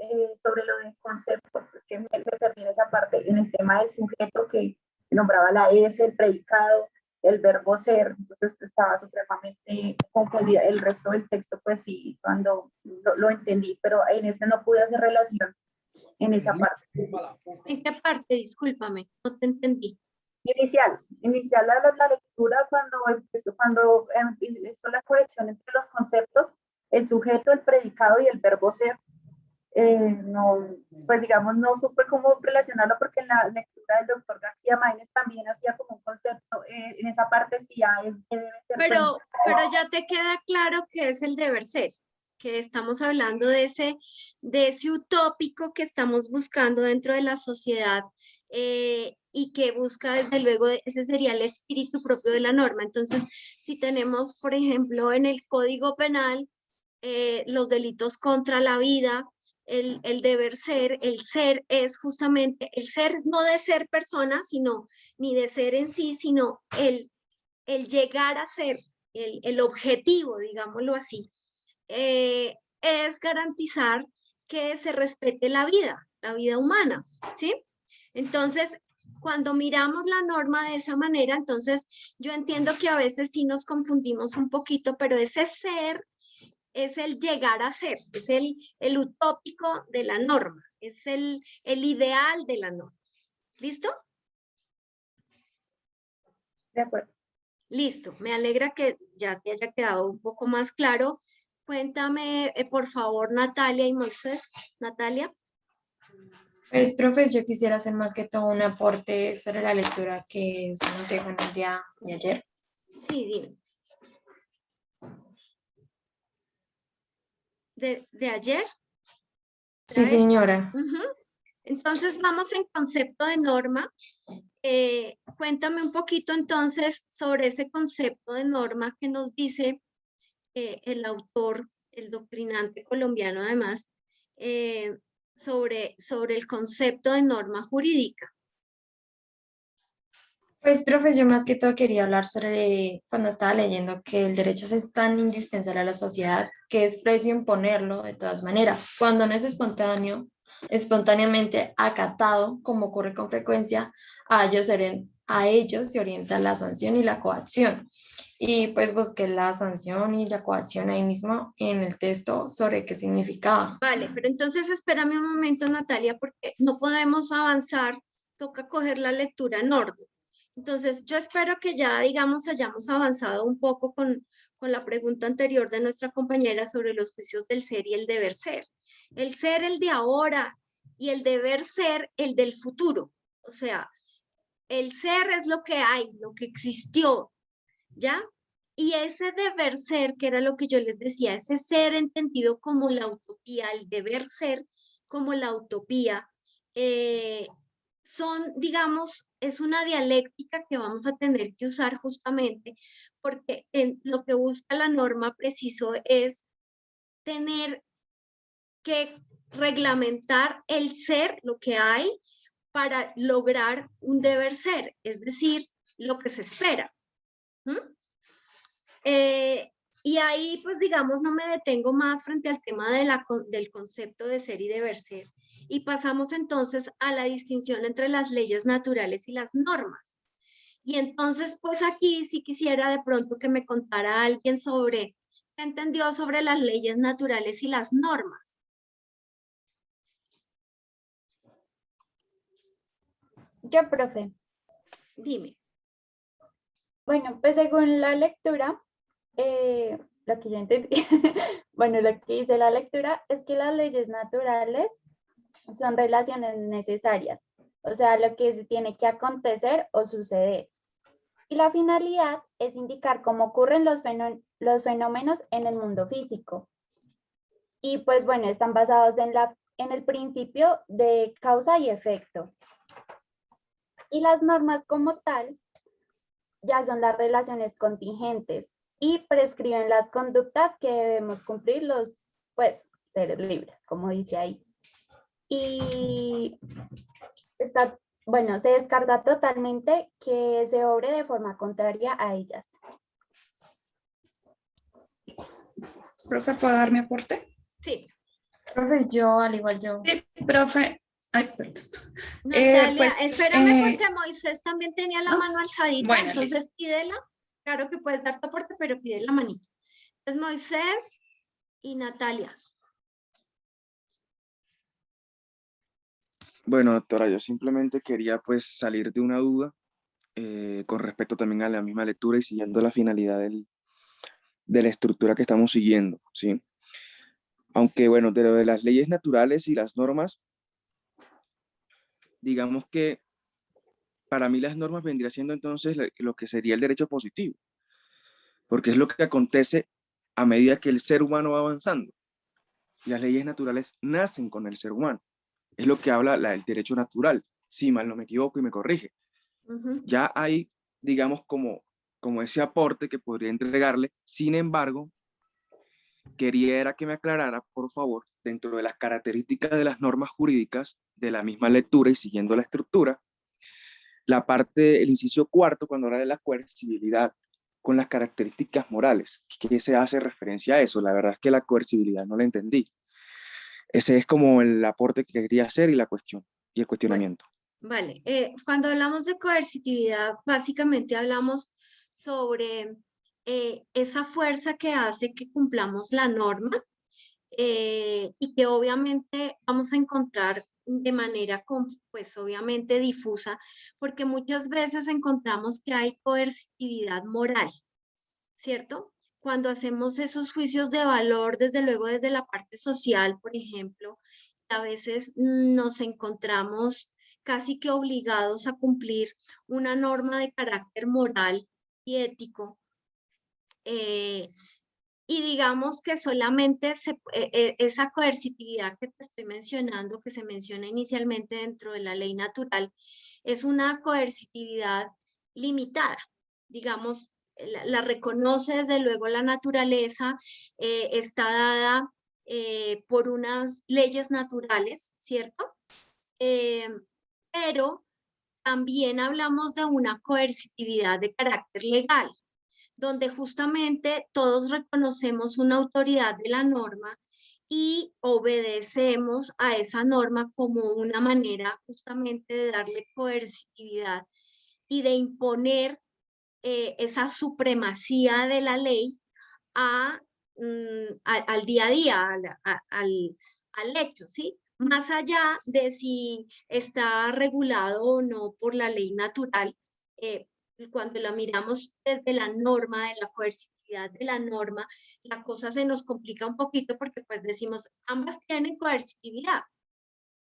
sobre lo del concepto, pues que me perdí en esa parte, en el tema del sujeto que nombraba la S, el predicado, el verbo ser, entonces estaba supremamente confundida. El resto del texto, pues sí, cuando lo entendí, pero en este no pude hacer relación en esa parte. ¿En qué parte? Discúlpame, no te entendí. Inicial la lectura cuando hizo la corrección entre los conceptos, el sujeto, el predicado y el verbo ser. No, pues digamos, no supe cómo relacionarlo porque en la lectura del doctor García Maínez también hacía como un concepto, en esa parte sí hay, que debe ser. Pero ya te queda claro que es el deber ser, que estamos hablando de ese utópico que estamos buscando dentro de la sociedad y que busca desde luego, ese sería el espíritu propio de la norma. Entonces, si tenemos, por ejemplo, en el Código Penal, los delitos contra la vida, el deber ser, el ser es justamente el ser, no de ser persona, sino ni de ser en sí, sino el llegar a ser, el objetivo, digámoslo así, es garantizar que se respete la vida humana, ¿sí? Entonces, cuando miramos la norma de esa manera, entonces yo entiendo que a veces sí nos confundimos un poquito, pero ese ser es el llegar a ser, es el utópico de la norma, es el ideal de la norma. ¿Listo? De acuerdo. Listo, me alegra que ya te haya quedado un poco más claro. Cuéntame, por favor, Natalia y Moisés. Natalia. Pues, profe, yo quisiera hacer más que todo un aporte sobre la lectura que usted nos dejó en el día de ayer. Sí, dime. ¿De ayer? Sí, ¿Era esta? señora. Ujú. Entonces vamos en concepto de norma. Cuéntame un poquito entonces sobre ese concepto de norma que nos dice el autor, el doctrinante colombiano además, sobre el concepto de norma jurídica. Pues, profe, yo más que todo quería hablar sobre cuando estaba leyendo que el derecho es tan indispensable a la sociedad que es preciso imponerlo de todas maneras. Cuando no es espontáneo, espontáneamente acatado, como ocurre con frecuencia, a ellos se orienta la sanción y la coacción. Y pues busqué la sanción y la coacción ahí mismo en el texto sobre qué significaba. Vale, pero entonces espérame un momento, Natalia, porque no podemos avanzar, toca coger la lectura en orden. Entonces, yo espero que ya, digamos, hayamos avanzado un poco con la pregunta anterior de nuestra compañera sobre los juicios del ser y el deber ser. El ser, el de ahora, y el deber ser, el del futuro. O sea, el ser es lo que hay, lo que existió, ¿ya? Y ese deber ser, que era lo que yo les decía, ese ser entendido como la utopía, el deber ser como la utopía, son, digamos, es una dialéctica que vamos a tener que usar justamente porque lo que busca la norma preciso es tener que reglamentar el ser, lo que hay, para lograr un deber ser, es decir, lo que se espera. ¿Mm? Y ahí, pues digamos, no me detengo más frente al tema del concepto de ser y deber ser. Y pasamos entonces a la distinción entre las leyes naturales y las normas. Y entonces, pues aquí sí quisiera de pronto que me contara alguien sobre qué entendió sobre las leyes naturales y las normas. Yo, profe. Dime. Bueno, pues según la lectura, lo que yo entendí, bueno, lo que dice la lectura es que las leyes naturales son relaciones necesarias, o sea, lo que se tiene que acontecer o suceder. Y la finalidad es indicar cómo ocurren los fenómenos en el mundo físico. Y pues bueno, están basados en el principio de causa y efecto. Y las normas como tal ya son las relaciones contingentes y prescriben las conductas que debemos cumplir los, pues, seres libres, como dice ahí. Y está, bueno, se descarta totalmente que se obre de forma contraria a ellas. Profe, ¿puedo dar mi aporte? Sí. Profe, yo, al igual yo. Sí, profe. Ay, perdón. Natalia, Pues, espérame porque Moisés también tenía la mano alzadita, bueno, entonces listo. pídela. Claro que puedes dar tu aporte, pero pide la manita. Entonces Moisés y Natalia. Bueno, doctora, yo simplemente quería pues salir de una duda con respecto también a la misma lectura y siguiendo la finalidad de la estructura que estamos siguiendo, ¿sí? Aunque bueno, de lo de las leyes naturales y las normas, digamos que para mí las normas vendría siendo entonces lo que sería el derecho positivo, porque es lo que acontece a medida que el ser humano va avanzando. Y las leyes naturales nacen con el ser humano. Es lo que habla el derecho natural, si mal no me equivoco y me corrige. Ya hay, digamos, como ese aporte que podría entregarle. Sin embargo, quería era que me aclarara, por favor, dentro de las características de las normas jurídicas, de la misma lectura y siguiendo la estructura, la parte, el inciso cuarto, cuando habla de la coercibilidad con las características morales. ¿Qué se hace referencia a eso? La verdad es que la coercibilidad no la entendí. Ese es como el aporte que quería hacer y la cuestión, y el cuestionamiento. Vale, cuando hablamos de coercitividad, básicamente hablamos sobre esa fuerza que hace que cumplamos la norma y que obviamente vamos a encontrar de manera, pues obviamente difusa, porque muchas veces encontramos que hay coercitividad moral, ¿cierto? Cuando hacemos esos juicios de valor, desde luego desde la parte social, por ejemplo, a veces nos encontramos casi que obligados a cumplir una norma de carácter moral y ético. Y digamos que solamente esa coercitividad que te estoy mencionando, que se menciona inicialmente dentro de la ley natural, es una coercitividad limitada. Digamos, la reconoce desde luego la naturaleza, está dada por unas leyes naturales, ¿cierto? Pero también hablamos de una coercitividad de carácter legal, donde justamente todos reconocemos una autoridad de la norma y obedecemos a esa norma como una manera justamente de darle coercitividad y de imponer esa supremacía de la ley al día a día, al hecho, ¿sí? Más allá de si está regulado o no por la ley natural, cuando la miramos desde la norma, de la coercitividad de la norma, la cosa se nos complica un poquito porque pues decimos, ambas tienen coercitividad.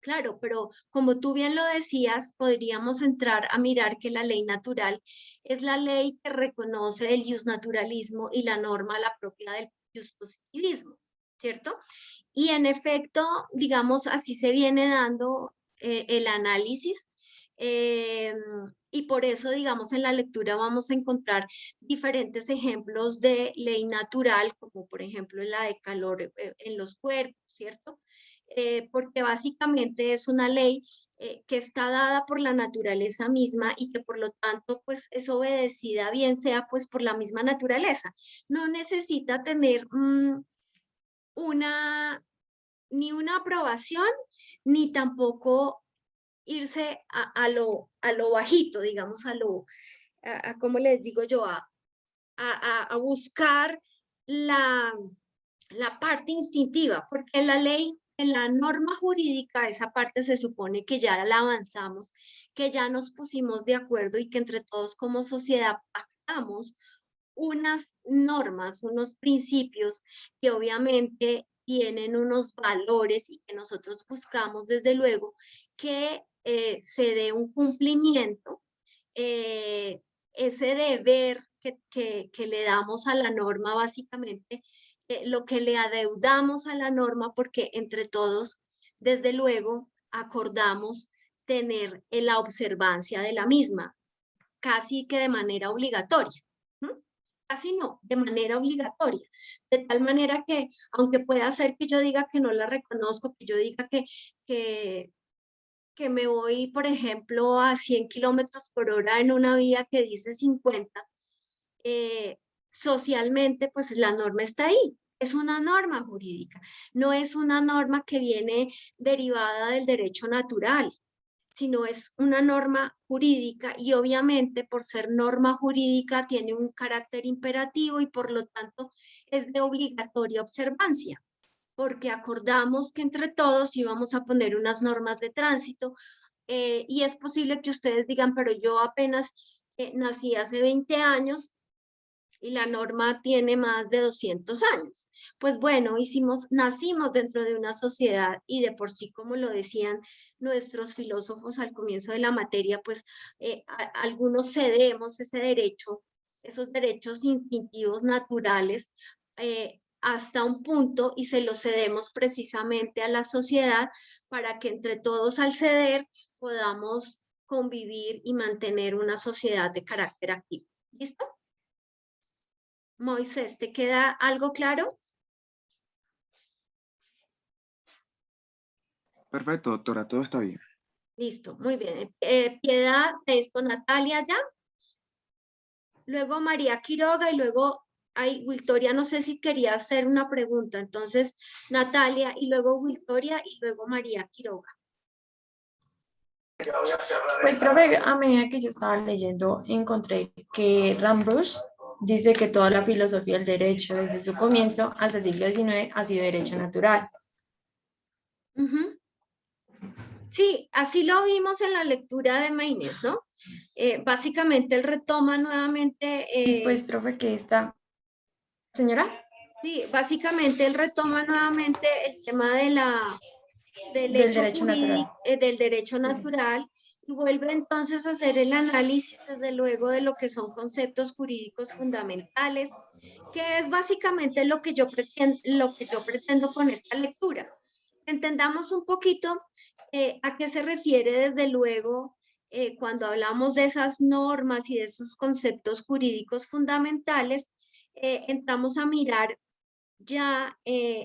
Claro, pero como tú bien lo decías, podríamos entrar a mirar que la ley natural es la ley que reconoce el iusnaturalismo y la norma la propia del iuspositivismo, ¿cierto? Y en efecto, digamos, así se viene dando el análisis. Y por eso, digamos, en la lectura vamos a encontrar diferentes ejemplos de ley natural, como por ejemplo la de calor en los cuerpos, ¿cierto? Porque básicamente es una ley que está dada por la naturaleza misma y que por lo tanto pues es obedecida bien sea pues por la misma naturaleza. No necesita tener ni una aprobación ni tampoco irse a lo bajito, digamos, ¿cómo les digo yo? A buscar la parte instintiva, porque en la ley, en la norma jurídica, esa parte se supone que ya la avanzamos, que ya nos pusimos de acuerdo y que entre todos como sociedad pactamos unas normas, unos principios que obviamente tienen unos valores y que nosotros buscamos desde luego que se dé un cumplimiento, ese deber que le damos a la norma básicamente, lo que le adeudamos a la norma porque entre todos, desde luego, acordamos tener la observancia de la misma, casi que de manera obligatoria. Casi no, de manera obligatoria, de tal manera que, aunque pueda ser que yo diga que no la reconozco, que yo diga que me voy, por ejemplo, a 100 kilómetros por hora en una vía que dice 50, socialmente, pues la norma está ahí. Es una norma jurídica, no es una norma que viene derivada del derecho natural, sino es una norma jurídica y obviamente por ser norma jurídica tiene un carácter imperativo y por lo tanto es de obligatoria observancia, porque acordamos que entre todos íbamos a poner unas normas de tránsito y es posible que ustedes digan, pero yo apenas nací hace 20 años y la norma tiene más de 200 años. Pues bueno, nacimos dentro de una sociedad y de por sí, como lo decían nuestros filósofos al comienzo de la materia, pues algunos cedemos ese derecho, esos derechos instintivos naturales hasta un punto y se los cedemos precisamente a la sociedad para que entre todos al ceder podamos convivir y mantener una sociedad de carácter activo. ¿Listo? Moisés, ¿te queda algo claro? Perfecto, doctora, todo está bien. Listo, muy bien. Piedad, esto, Natalia ya. Luego María Quiroga y luego Victoria, no sé si quería hacer una pregunta. Entonces, Natalia y luego Victoria y luego María Quiroga. Pues, profe, a medida que yo estaba leyendo, encontré que Rambush dice que toda la filosofía del derecho desde su comienzo hasta el siglo XIX ha sido derecho natural. Sí, así lo vimos en la lectura de Maynes, ¿no? Básicamente él retoma nuevamente... pues, profe, que esta... ¿Señora? Sí, básicamente él retoma nuevamente el tema del Del derecho natural. del derecho Sí, sí. natural, y vuelve entonces a hacer el análisis, desde luego, de lo que son conceptos jurídicos fundamentales, que es básicamente lo que yo pretendo con esta lectura. Entendamos un poquito a qué se refiere, desde luego, cuando hablamos de esas normas y de esos conceptos jurídicos fundamentales. Entramos a mirar ya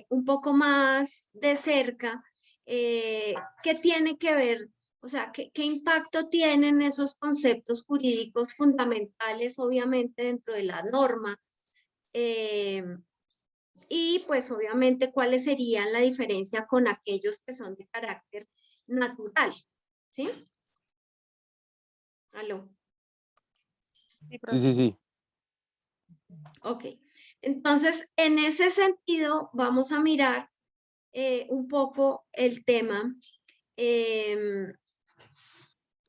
un poco más de cerca qué tiene que ver, o sea, qué impacto tienen esos conceptos jurídicos fundamentales, obviamente, dentro de la norma. Y pues obviamente cuáles serían la diferencia con aquellos que son de carácter natural, ¿sí? ¿Aló? Sí. Ok, entonces en ese sentido vamos a mirar un poco el tema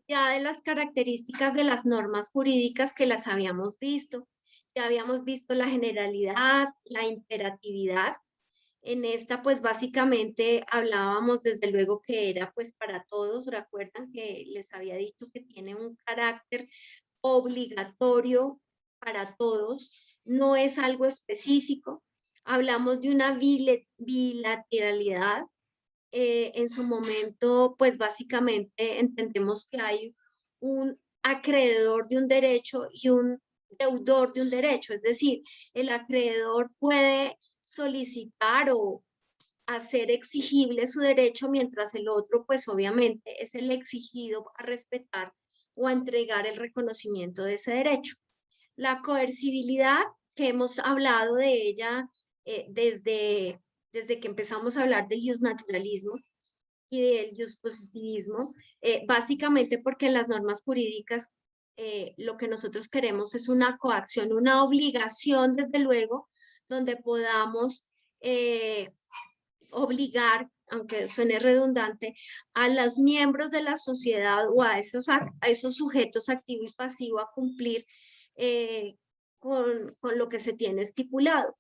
ya de las características de las normas jurídicas, que las habíamos visto. Ya habíamos visto la generalidad, la imperatividad. En esta, pues básicamente hablábamos desde luego que era pues para todos. Recuerdan que les había dicho que tiene un carácter obligatorio para todos, no es algo específico. Hablamos de una bilateralidad. En su momento, pues básicamente entendemos que hay un acreedor de un derecho y un deudor de un derecho, es decir, el acreedor puede solicitar o hacer exigible su derecho, mientras el otro, pues obviamente, es el exigido a respetar o a entregar el reconocimiento de ese derecho. La coercibilidad, que hemos hablado de ella desde que empezamos a hablar del justnaturalismo y del justpositivismo, básicamente porque en las normas jurídicas lo que nosotros queremos es una coacción, una obligación, desde luego, donde podamos obligar, aunque suene redundante, a los miembros de la sociedad o a esos sujetos activo y pasivo a cumplir con lo que se tiene estipulado.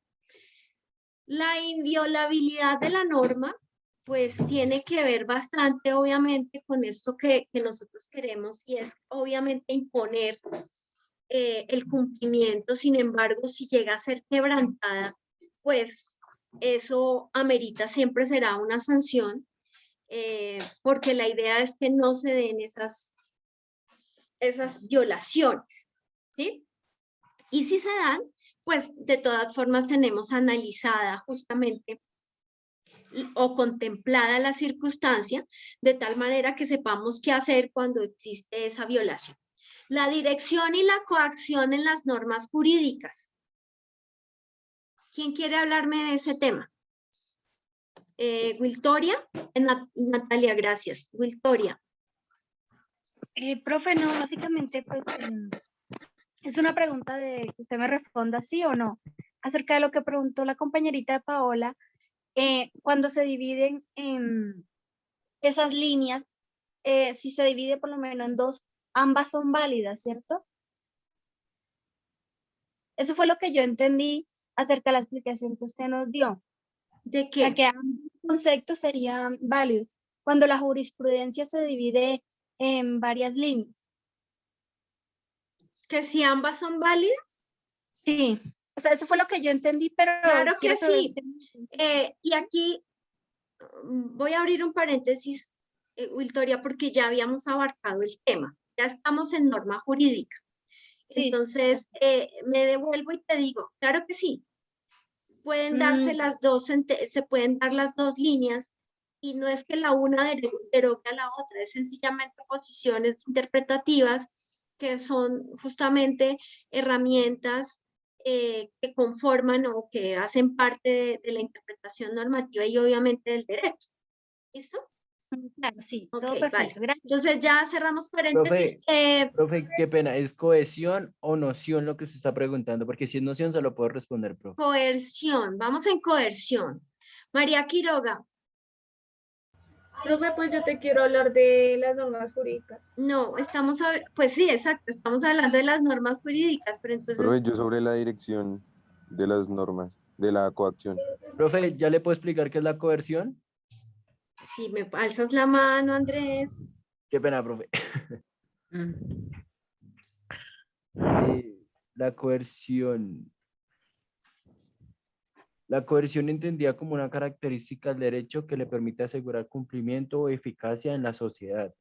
La inviolabilidad de la norma, pues tiene que ver bastante, obviamente, con esto que nosotros queremos, y es obviamente imponer el cumplimiento. Sin embargo, si llega a ser quebrantada, pues eso amerita, siempre será una sanción, porque la idea es que no se den esas violaciones, ¿sí? Y si se dan, pues de todas formas tenemos analizada justamente o contemplada la circunstancia, de tal manera que sepamos qué hacer cuando existe esa violación. La dirección y la coacción en las normas jurídicas. ¿Quién quiere hablarme de ese tema? Wiltoria. Natalia, gracias. Wiltoria. Profe, no, básicamente pues, es una pregunta de que usted me responda sí o no, acerca de lo que preguntó la compañerita de Paola. Cuando se dividen esas líneas, si se divide por lo menos en dos, ambas son válidas, ¿cierto? Eso fue lo que yo entendí acerca de la explicación que usted nos dio. ¿De qué? O sea, que ambos conceptos serían válidos cuando la jurisprudencia se divide en varias líneas. ¿Que si ambas son válidas? Sí, o sea, eso fue lo que yo entendí, pero claro que sí. usted... Y aquí voy a abrir un paréntesis, Wiltoria, porque ya habíamos abarcado el tema. Ya estamos en norma jurídica. Sí, entonces, me devuelvo y te digo, claro que sí. Pueden darse las dos, se pueden dar las dos líneas, y no es que la una derogue a la otra, es sencillamente posiciones interpretativas que son justamente herramientas que conforman o que hacen parte de la interpretación normativa y obviamente del derecho. ¿Listo? Claro, sí, okay, todo perfecto. Vale. Entonces ya cerramos paréntesis. Profe, qué pena, ¿es cohesión o noción lo que usted está preguntando? Porque si es noción, se lo puedo responder, profe. Coerción, vamos en coerción. María Quiroga. Profe, pues yo te quiero hablar de las normas jurídicas. No, pues sí, exacto, estamos hablando de las normas jurídicas, pero entonces... Profe, yo sobre la dirección de las normas, de la coacción. Profe, ¿ya le puedo explicar qué es la coerción? Si me alzas la mano, Andrés. Qué pena, profe. La coerción. La coerción entendida como una característica del derecho que le permite asegurar cumplimiento o eficacia en la sociedad.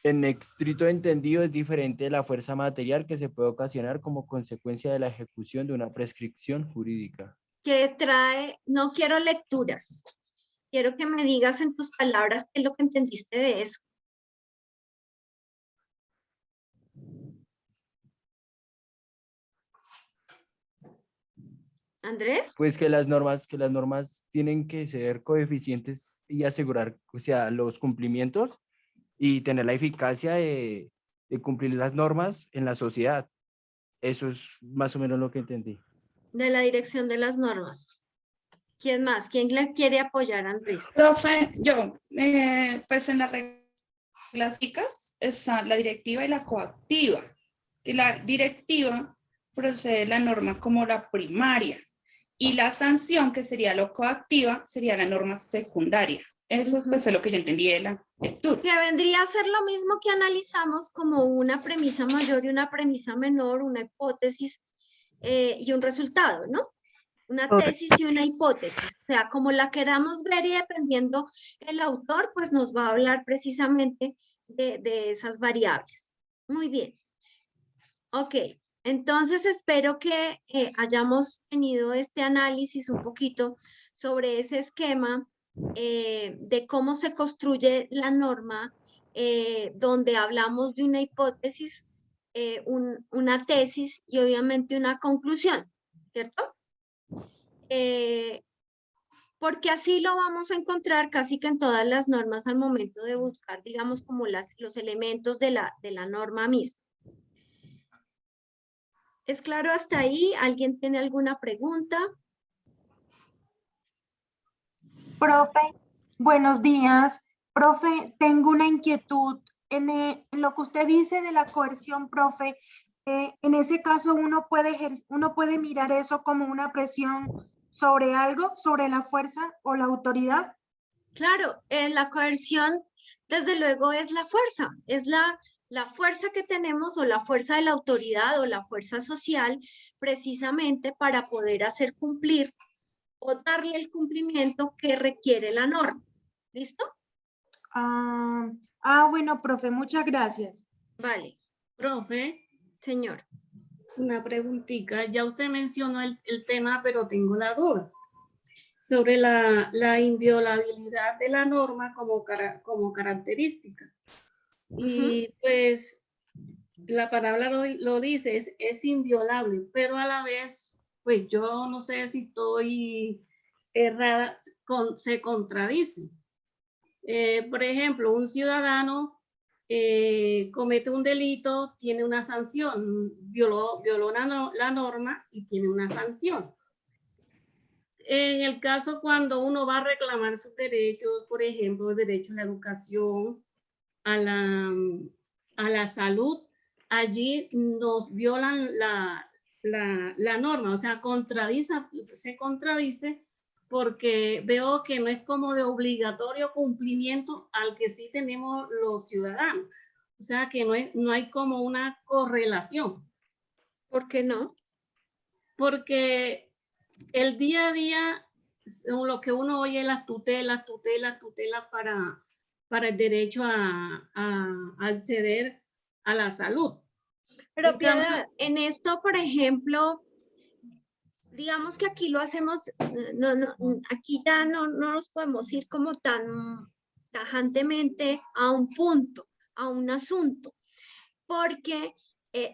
En estricto entendido es diferente de la fuerza material que se puede ocasionar como consecuencia de la ejecución de una prescripción jurídica. Que trae, no quiero lecturas, quiero que me digas en tus palabras qué es lo que entendiste de eso. Andrés. Pues que las normas tienen que ser coeficientes y asegurar, o sea, los cumplimientos y tener la eficacia de cumplir las normas en la sociedad. Eso es más o menos lo que entendí. De la dirección de las normas. ¿Quién más? ¿Quién le quiere apoyar, Andrés? Profe, yo, pues en las reglas básicas está la directiva y la coactiva. Y la directiva procede de la norma como la primaria y la sanción, que sería lo coactiva, sería la norma secundaria. Eso pues es lo que yo entendí de la lectura. Que vendría a ser lo mismo que analizamos como una premisa mayor y una premisa menor, una hipótesis y un resultado, ¿no? Una tesis y una hipótesis. O sea, como la queramos ver y dependiendo el autor, pues nos va a hablar precisamente de esas variables. Muy bien. Ok. Entonces espero que hayamos tenido este análisis un poquito sobre ese esquema de cómo se construye la norma, donde hablamos de una hipótesis, una tesis y obviamente una conclusión, ¿cierto? Porque así lo vamos a encontrar casi que en todas las normas al momento de buscar, digamos, como los elementos de la norma misma. ¿Es claro hasta ahí? ¿Alguien tiene alguna pregunta? Profe, buenos días. Profe, tengo una inquietud. En lo que usted dice de la coerción, profe, en ese caso uno puede mirar eso como una presión sobre algo, sobre la fuerza o la autoridad. Claro, la coerción, desde luego, es la fuerza, es la fuerza que tenemos o la fuerza de la autoridad o la fuerza social precisamente para poder hacer cumplir o darle el cumplimiento que requiere la norma. ¿Listo? Bueno, profe, muchas gracias. Vale. Profe. Señor. Una preguntita. Ya usted mencionó el tema, pero tengo la duda sobre la inviolabilidad de la norma como característica. Y pues la palabra lo dice, es inviolable, pero a la vez, pues yo no sé si estoy errada, se contradice. Por ejemplo, un ciudadano comete un delito, tiene una sanción, violó la norma y tiene una sanción. En el caso cuando uno va a reclamar sus derechos, por ejemplo, el derecho a la educación, a la salud, allí nos violan la norma, o sea, se contradice porque veo que no es como de obligatorio cumplimiento al que sí tenemos los ciudadanos. O sea, que no hay como una correlación. ¿Por qué no? Porque el día a día, lo que uno oye, las tutelas para el derecho a acceder a la salud. Pero Piedad, en esto, por ejemplo, digamos que aquí lo hacemos, aquí ya no nos podemos ir como tan tajantemente a un punto, a un asunto, porque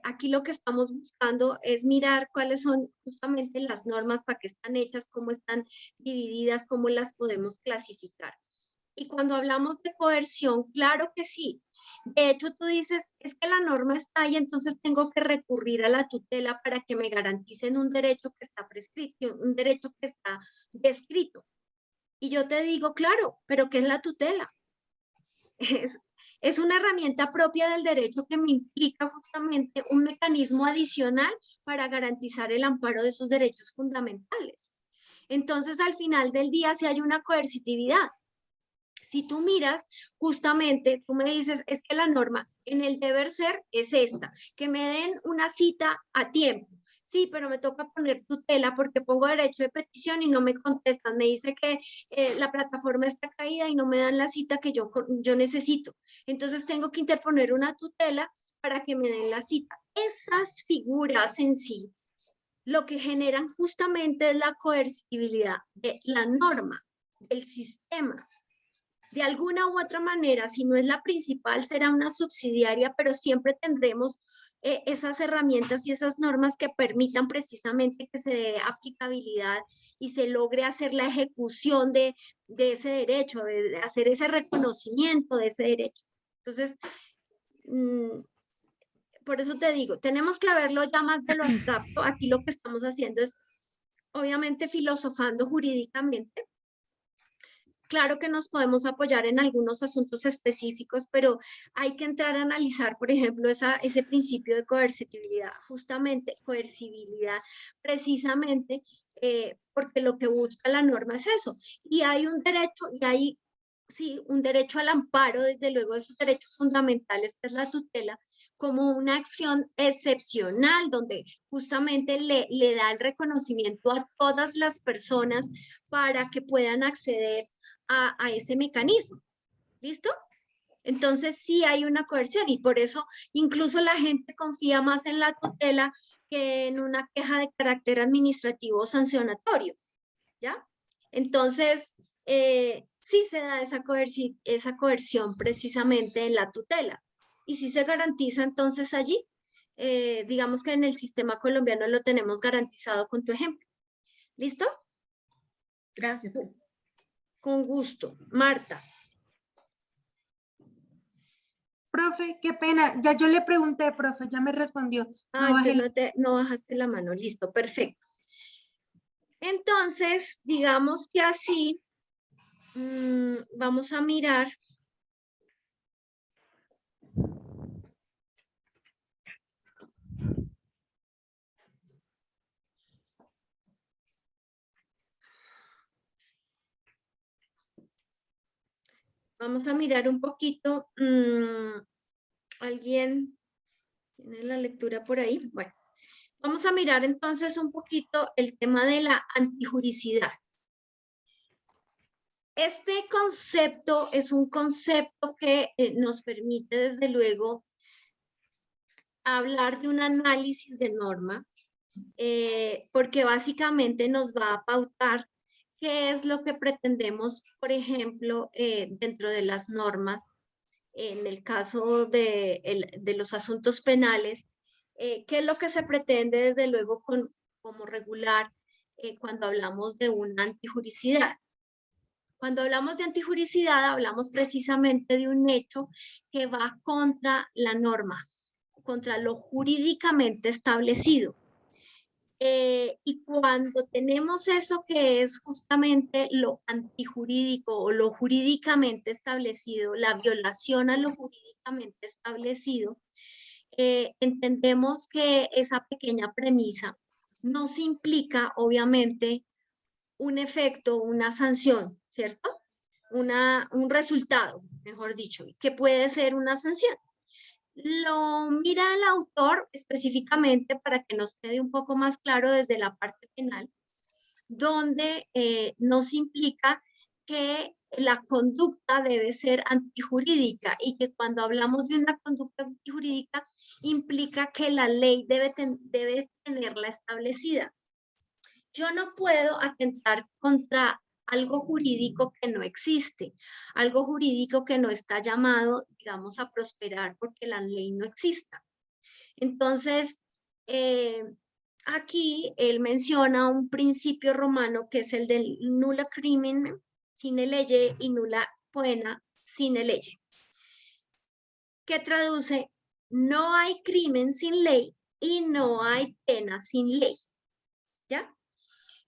aquí lo que estamos buscando es mirar cuáles son justamente las normas, para qué están hechas, cómo están divididas, cómo las podemos clasificar. Y cuando hablamos de coerción, claro que sí. De hecho, tú dices, es que la norma está ahí, entonces tengo que recurrir a la tutela para que me garanticen un derecho que está prescrito, un derecho que está descrito. Y yo te digo, claro, pero ¿qué es la tutela? Es una herramienta propia del derecho que me implica justamente un mecanismo adicional para garantizar el amparo de esos derechos fundamentales. Entonces, al final del día, sí hay una coercitividad. Si tú miras, justamente, tú me dices, es que la norma en el deber ser es esta, que me den una cita a tiempo. Sí, pero me toca poner tutela porque pongo derecho de petición y no me contestan. Me dice que la plataforma está caída y no me dan la cita que yo necesito. Entonces tengo que interponer una tutela para que me den la cita. Esas figuras en sí, lo que generan justamente es la coercibilidad de la norma, del sistema. De alguna u otra manera, si no es la principal, será una subsidiaria, pero siempre tendremos esas herramientas y esas normas que permitan precisamente que se dé aplicabilidad y se logre hacer la ejecución de ese derecho, de hacer ese reconocimiento de ese derecho. Entonces, por eso te digo, tenemos que verlo ya más de lo abstracto. Aquí lo que estamos haciendo es, obviamente, filosofando jurídicamente. Claro que nos podemos apoyar en algunos asuntos específicos, pero hay que entrar a analizar, por ejemplo, ese principio de coercitibilidad, justamente coercibilidad, precisamente porque lo que busca la norma es eso. Y hay un derecho, y hay, sí, un derecho al amparo, desde luego, de esos derechos fundamentales, que es la tutela, como una acción excepcional, donde justamente le da el reconocimiento a todas las personas para que puedan acceder a ese mecanismo. ¿Listo? Entonces sí hay una coerción y por eso incluso la gente confía más en la tutela que en una queja de carácter administrativo o sancionatorio. ¿Ya? Entonces, sí se da esa coerción precisamente en la tutela. Y sí se garantiza entonces allí. Digamos que en el sistema colombiano lo tenemos garantizado con tu ejemplo. ¿Listo? Gracias. Con gusto. Marta. Profe, qué pena. Ya yo le pregunté, profe, ya me respondió. No bajaste la mano. Listo, perfecto. Entonces, digamos que así, vamos a mirar. Vamos a mirar un poquito. ¿Alguien tiene la lectura por ahí? Bueno, vamos a mirar entonces un poquito el tema de la antijuricidad. Este concepto es un concepto que nos permite, desde luego, hablar de un análisis de norma, porque básicamente nos va a pautar qué es lo que pretendemos, por ejemplo, dentro de las normas, en el caso de los asuntos penales, qué es lo que se pretende, desde luego, como regular cuando hablamos de una antijuricidad. Cuando hablamos de antijuricidad, hablamos precisamente de un hecho que va contra la norma, contra lo jurídicamente establecido. Y cuando tenemos eso que es justamente lo antijurídico o lo jurídicamente establecido, la violación a lo jurídicamente establecido, entendemos que esa pequeña premisa nos implica, obviamente, un efecto, una sanción, ¿cierto? Un resultado, mejor dicho, que puede ser una sanción. Lo mira el autor específicamente para que nos quede un poco más claro desde la parte penal, donde nos implica que la conducta debe ser antijurídica y que cuando hablamos de una conducta antijurídica implica que la ley debe tenerla establecida. Yo no puedo atentar contra algo jurídico que no existe, algo jurídico que no está llamado, digamos, a prosperar porque la ley no exista. Entonces, aquí él menciona un principio romano que es el del nulla crimen sine lege y nulla pena sine lege, que traduce: no hay crimen sin ley y no hay pena sin ley. ¿Ya?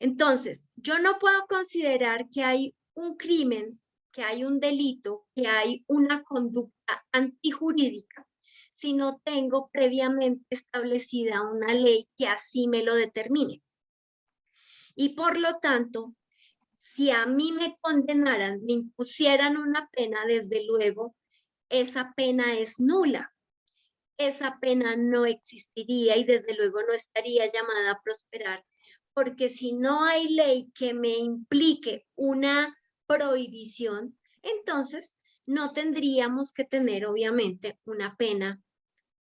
Entonces, yo no puedo considerar que hay un crimen, que hay un delito, que hay una conducta antijurídica, si no tengo previamente establecida una ley que así me lo determine. Y por lo tanto, si a mí me condenaran, me impusieran una pena, desde luego, esa pena es nula. Esa pena no existiría y desde luego no estaría llamada a prosperar, porque si no hay ley que me implique una prohibición, entonces no tendríamos que tener obviamente una pena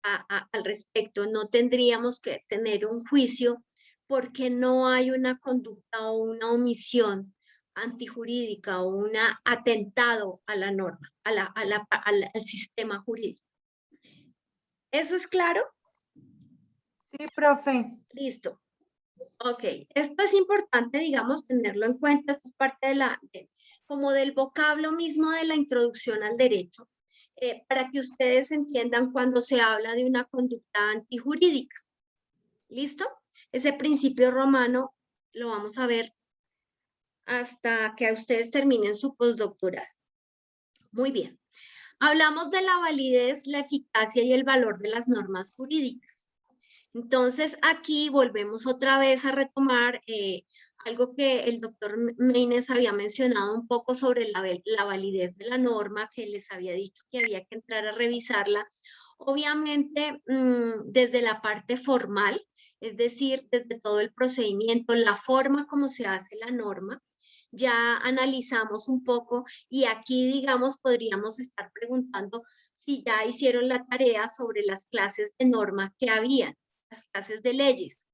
al respecto, no tendríamos que tener un juicio porque no hay una conducta o una omisión antijurídica o un atentado a la norma, al sistema jurídico. ¿Eso es claro? Sí, profe. Listo. Ok, esto es importante, digamos, tenerlo en cuenta. Esto es parte como del vocablo mismo de la introducción al derecho, para que ustedes entiendan cuando se habla de una conducta antijurídica. ¿Listo? Ese principio romano lo vamos a ver hasta que ustedes terminen su postdoctorado. Muy bien. Hablamos de la validez, la eficacia y el valor de las normas jurídicas. Entonces, aquí volvemos otra vez a retomar algo que el doctor Meines había mencionado un poco sobre la validez de la norma, que les había dicho que había que entrar a revisarla. Obviamente, desde la parte formal, es decir, desde todo el procedimiento, la forma como se hace la norma, ya analizamos un poco y aquí, digamos, podríamos estar preguntando si ya hicieron la tarea sobre las clases de norma que habían, las clases de leyes.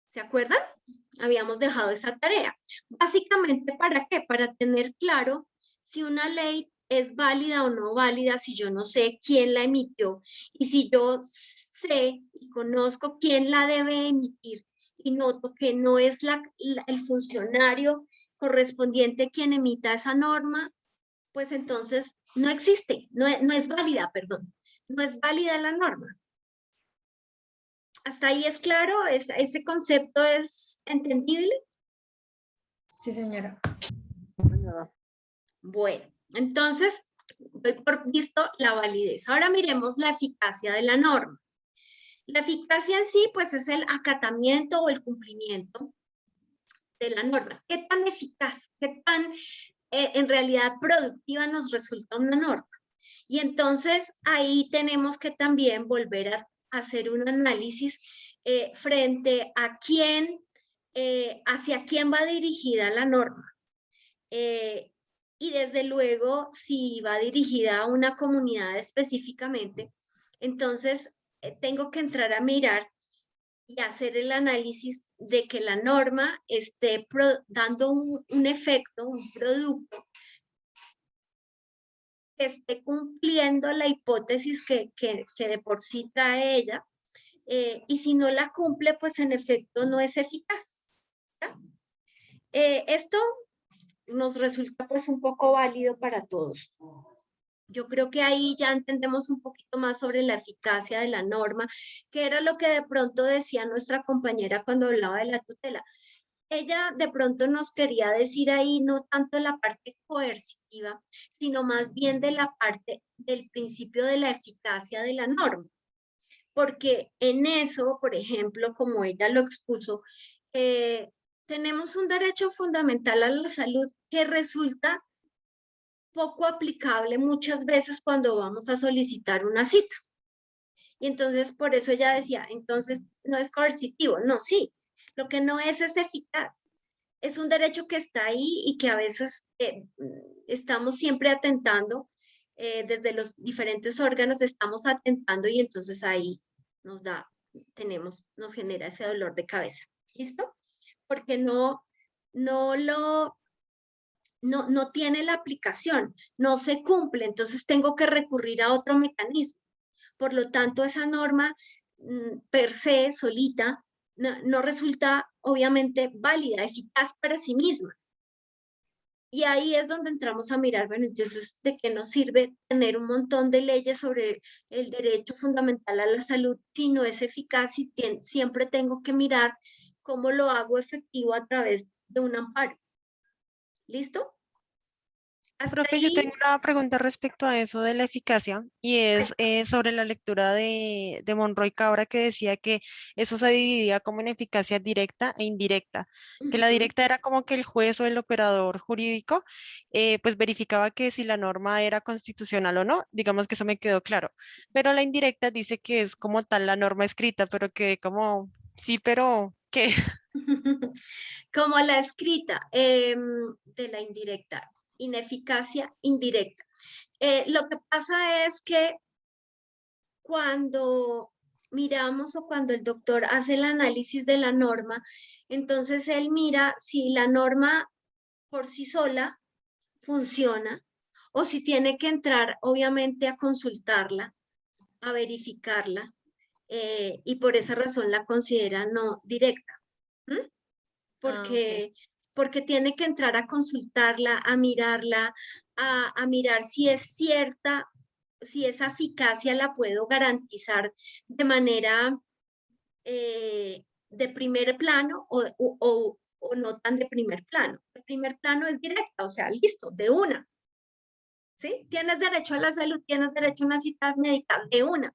¿Se acuerdan? Habíamos dejado esa tarea. Básicamente, ¿para qué? Para tener claro si una ley es válida o no válida, si yo no sé quién la emitió y si yo sé y conozco quién la debe emitir y noto que no es el funcionario correspondiente quien emita esa norma, pues entonces no existe, no es válida, perdón, no es válida la norma. ¿Hasta ahí es claro? ¿Ese concepto es entendible? Sí, señora. Bueno, entonces doy por visto la validez. Ahora miremos la eficacia de la norma. La eficacia en sí, pues es el acatamiento o el cumplimiento de la norma. ¿Qué tan eficaz, qué tan en realidad productiva nos resulta una norma? Y entonces ahí tenemos que también volver a hacer un análisis frente a quién, hacia quién va dirigida la norma. Y desde luego, si va dirigida a una comunidad específicamente, entonces tengo que entrar a mirar y hacer el análisis de que la norma esté dando un efecto, un producto, que esté cumpliendo la hipótesis que de por sí trae ella, y si no la cumple, pues en efecto no es eficaz. ¿Ya? Esto nos resulta pues un poco válido para todos. Yo creo que ahí ya entendemos un poquito más sobre la eficacia de la norma, que era lo que de pronto decía nuestra compañera cuando hablaba de la tutela. Ella de pronto nos quería decir ahí no tanto la parte coercitiva, sino más bien de la parte del principio de la eficacia de la norma. Porque en eso, por ejemplo, como ella lo expuso, tenemos un derecho fundamental a la salud que resulta poco aplicable muchas veces cuando vamos a solicitar una cita. Y entonces por eso ella decía, entonces no es coercitivo. No, sí, lo que no es eficaz. Es un derecho que está ahí y que a veces estamos siempre atentando, desde los diferentes órganos estamos atentando y entonces ahí nos genera ese dolor de cabeza. ¿Listo? Porque no tiene la aplicación, no se cumple, entonces tengo que recurrir a otro mecanismo. Por lo tanto, esa norma per se, solita, no resulta obviamente válida, eficaz para sí misma. Y ahí es donde entramos a mirar, bueno, entonces, ¿de qué nos sirve tener un montón de leyes sobre el derecho fundamental a la salud si no es eficaz y siempre tengo que mirar cómo lo hago efectivo a través de un amparo? ¿Listo? Hasta Profe, yo ahí, tengo una pregunta respecto a eso de la eficacia y es sobre la lectura de Monroy Cabra que decía que eso se dividía como en eficacia directa e indirecta, que la ujú, directa era como que el juez o el operador jurídico pues verificaba que si la norma era constitucional o no, digamos que eso me quedó claro, pero la indirecta dice que es como tal la norma escrita, pero que como, sí, pero ¿qué? como la escrita de la indirecta, ineficacia indirecta. Lo que pasa es que cuando miramos o cuando el doctor hace el análisis de la norma, entonces él mira si la norma por sí sola funciona o si tiene que entrar, obviamente, a consultarla, a verificarla, y por esa razón la considera no directa. ¿M? Ah, ok. Porque tiene que entrar a consultarla, a mirarla, a mirar si es cierta, si esa eficacia la puedo garantizar de manera de primer plano o no tan de primer plano. De primer plano es directa, o sea, listo, de una. ¿Sí? Tienes derecho a la salud, tienes derecho a una cita médica, de una.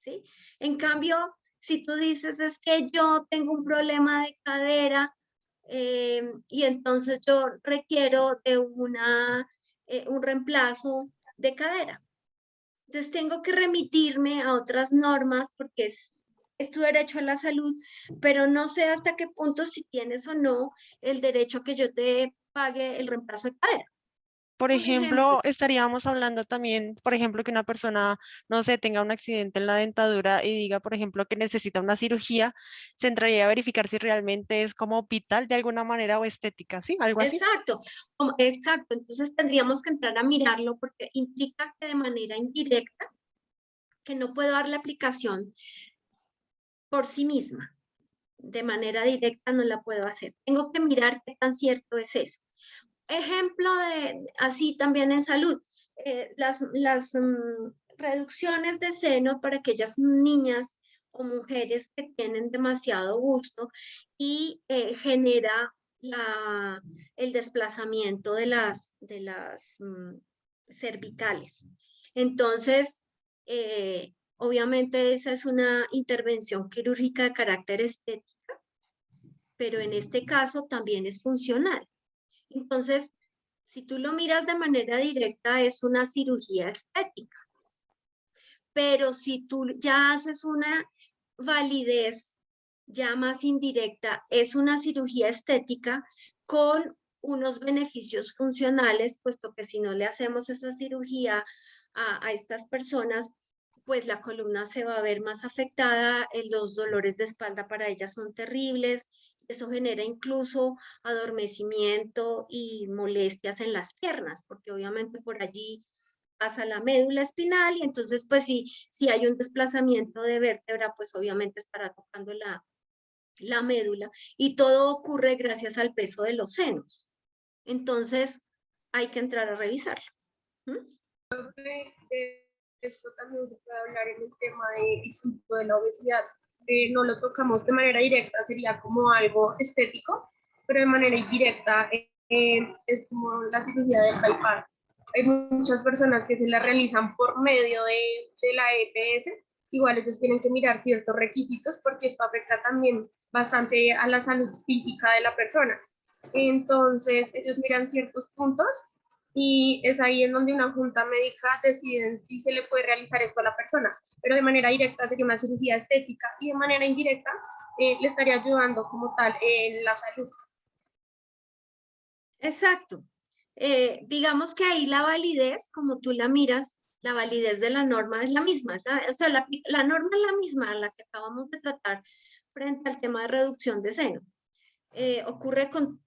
¿Sí? En cambio, si tú dices es que yo tengo un problema de cadera y entonces yo requiero de un reemplazo de cadera. Entonces tengo que remitirme a otras normas porque es tu derecho a la salud, pero no sé hasta qué punto si tienes o no el derecho a que yo te pague el reemplazo de cadera. Por Un ejemplo. ejemplo, estaríamos hablando también, por ejemplo, que una persona, no sé, tenga un accidente en la dentadura y diga, por ejemplo, que necesita una cirugía, se entraría a verificar si realmente es como vital de alguna manera o estética, ¿sí? Algo así. Exacto, exacto. Entonces tendríamos que entrar a mirarlo porque implica que de manera indirecta, que no puedo dar la aplicación por sí misma. De manera directa no la puedo hacer. Tengo que mirar qué tan cierto es eso. Ejemplo de así también en salud. Las reducciones de seno para aquellas niñas o mujeres que tienen demasiado gusto y genera el desplazamiento de las cervicales. Entonces, obviamente esa es una intervención quirúrgica de carácter estética, pero en este caso también es funcional. Entonces, si tú lo miras de manera directa, es una cirugía estética. Pero si tú ya haces una validez ya más indirecta, es una cirugía estética con unos beneficios funcionales, puesto que si no le hacemos esa cirugía a estas personas, pues la columna se va a ver más afectada, los dolores de espalda para ellas son terribles, eso genera incluso adormecimiento y molestias en las piernas, porque obviamente por allí pasa la médula espinal y entonces pues si hay un desplazamiento de vértebra, pues obviamente estará tocando la médula y todo ocurre gracias al peso de los senos. Entonces hay que entrar a revisarlo. Esto también se puede hablar en el tema de la obesidad. No lo tocamos de manera directa, sería como algo estético, pero de manera indirecta es como la cirugía del bypass. Hay muchas personas que se la realizan por medio de la EPS, igual ellos tienen que mirar ciertos requisitos porque esto afecta también bastante a la salud física de la persona. Entonces ellos miran ciertos puntos y es ahí en donde una junta médica decide si se le puede realizar esto a la persona, pero de manera directa sería una cirugía estética y de manera indirecta le estaría ayudando como tal en la salud. Exacto. Digamos que ahí la validez, como tú la miras, la validez de la norma es la misma, o sea, la norma es la misma, la que acabamos de tratar frente al tema de reducción de seno. Ocurre con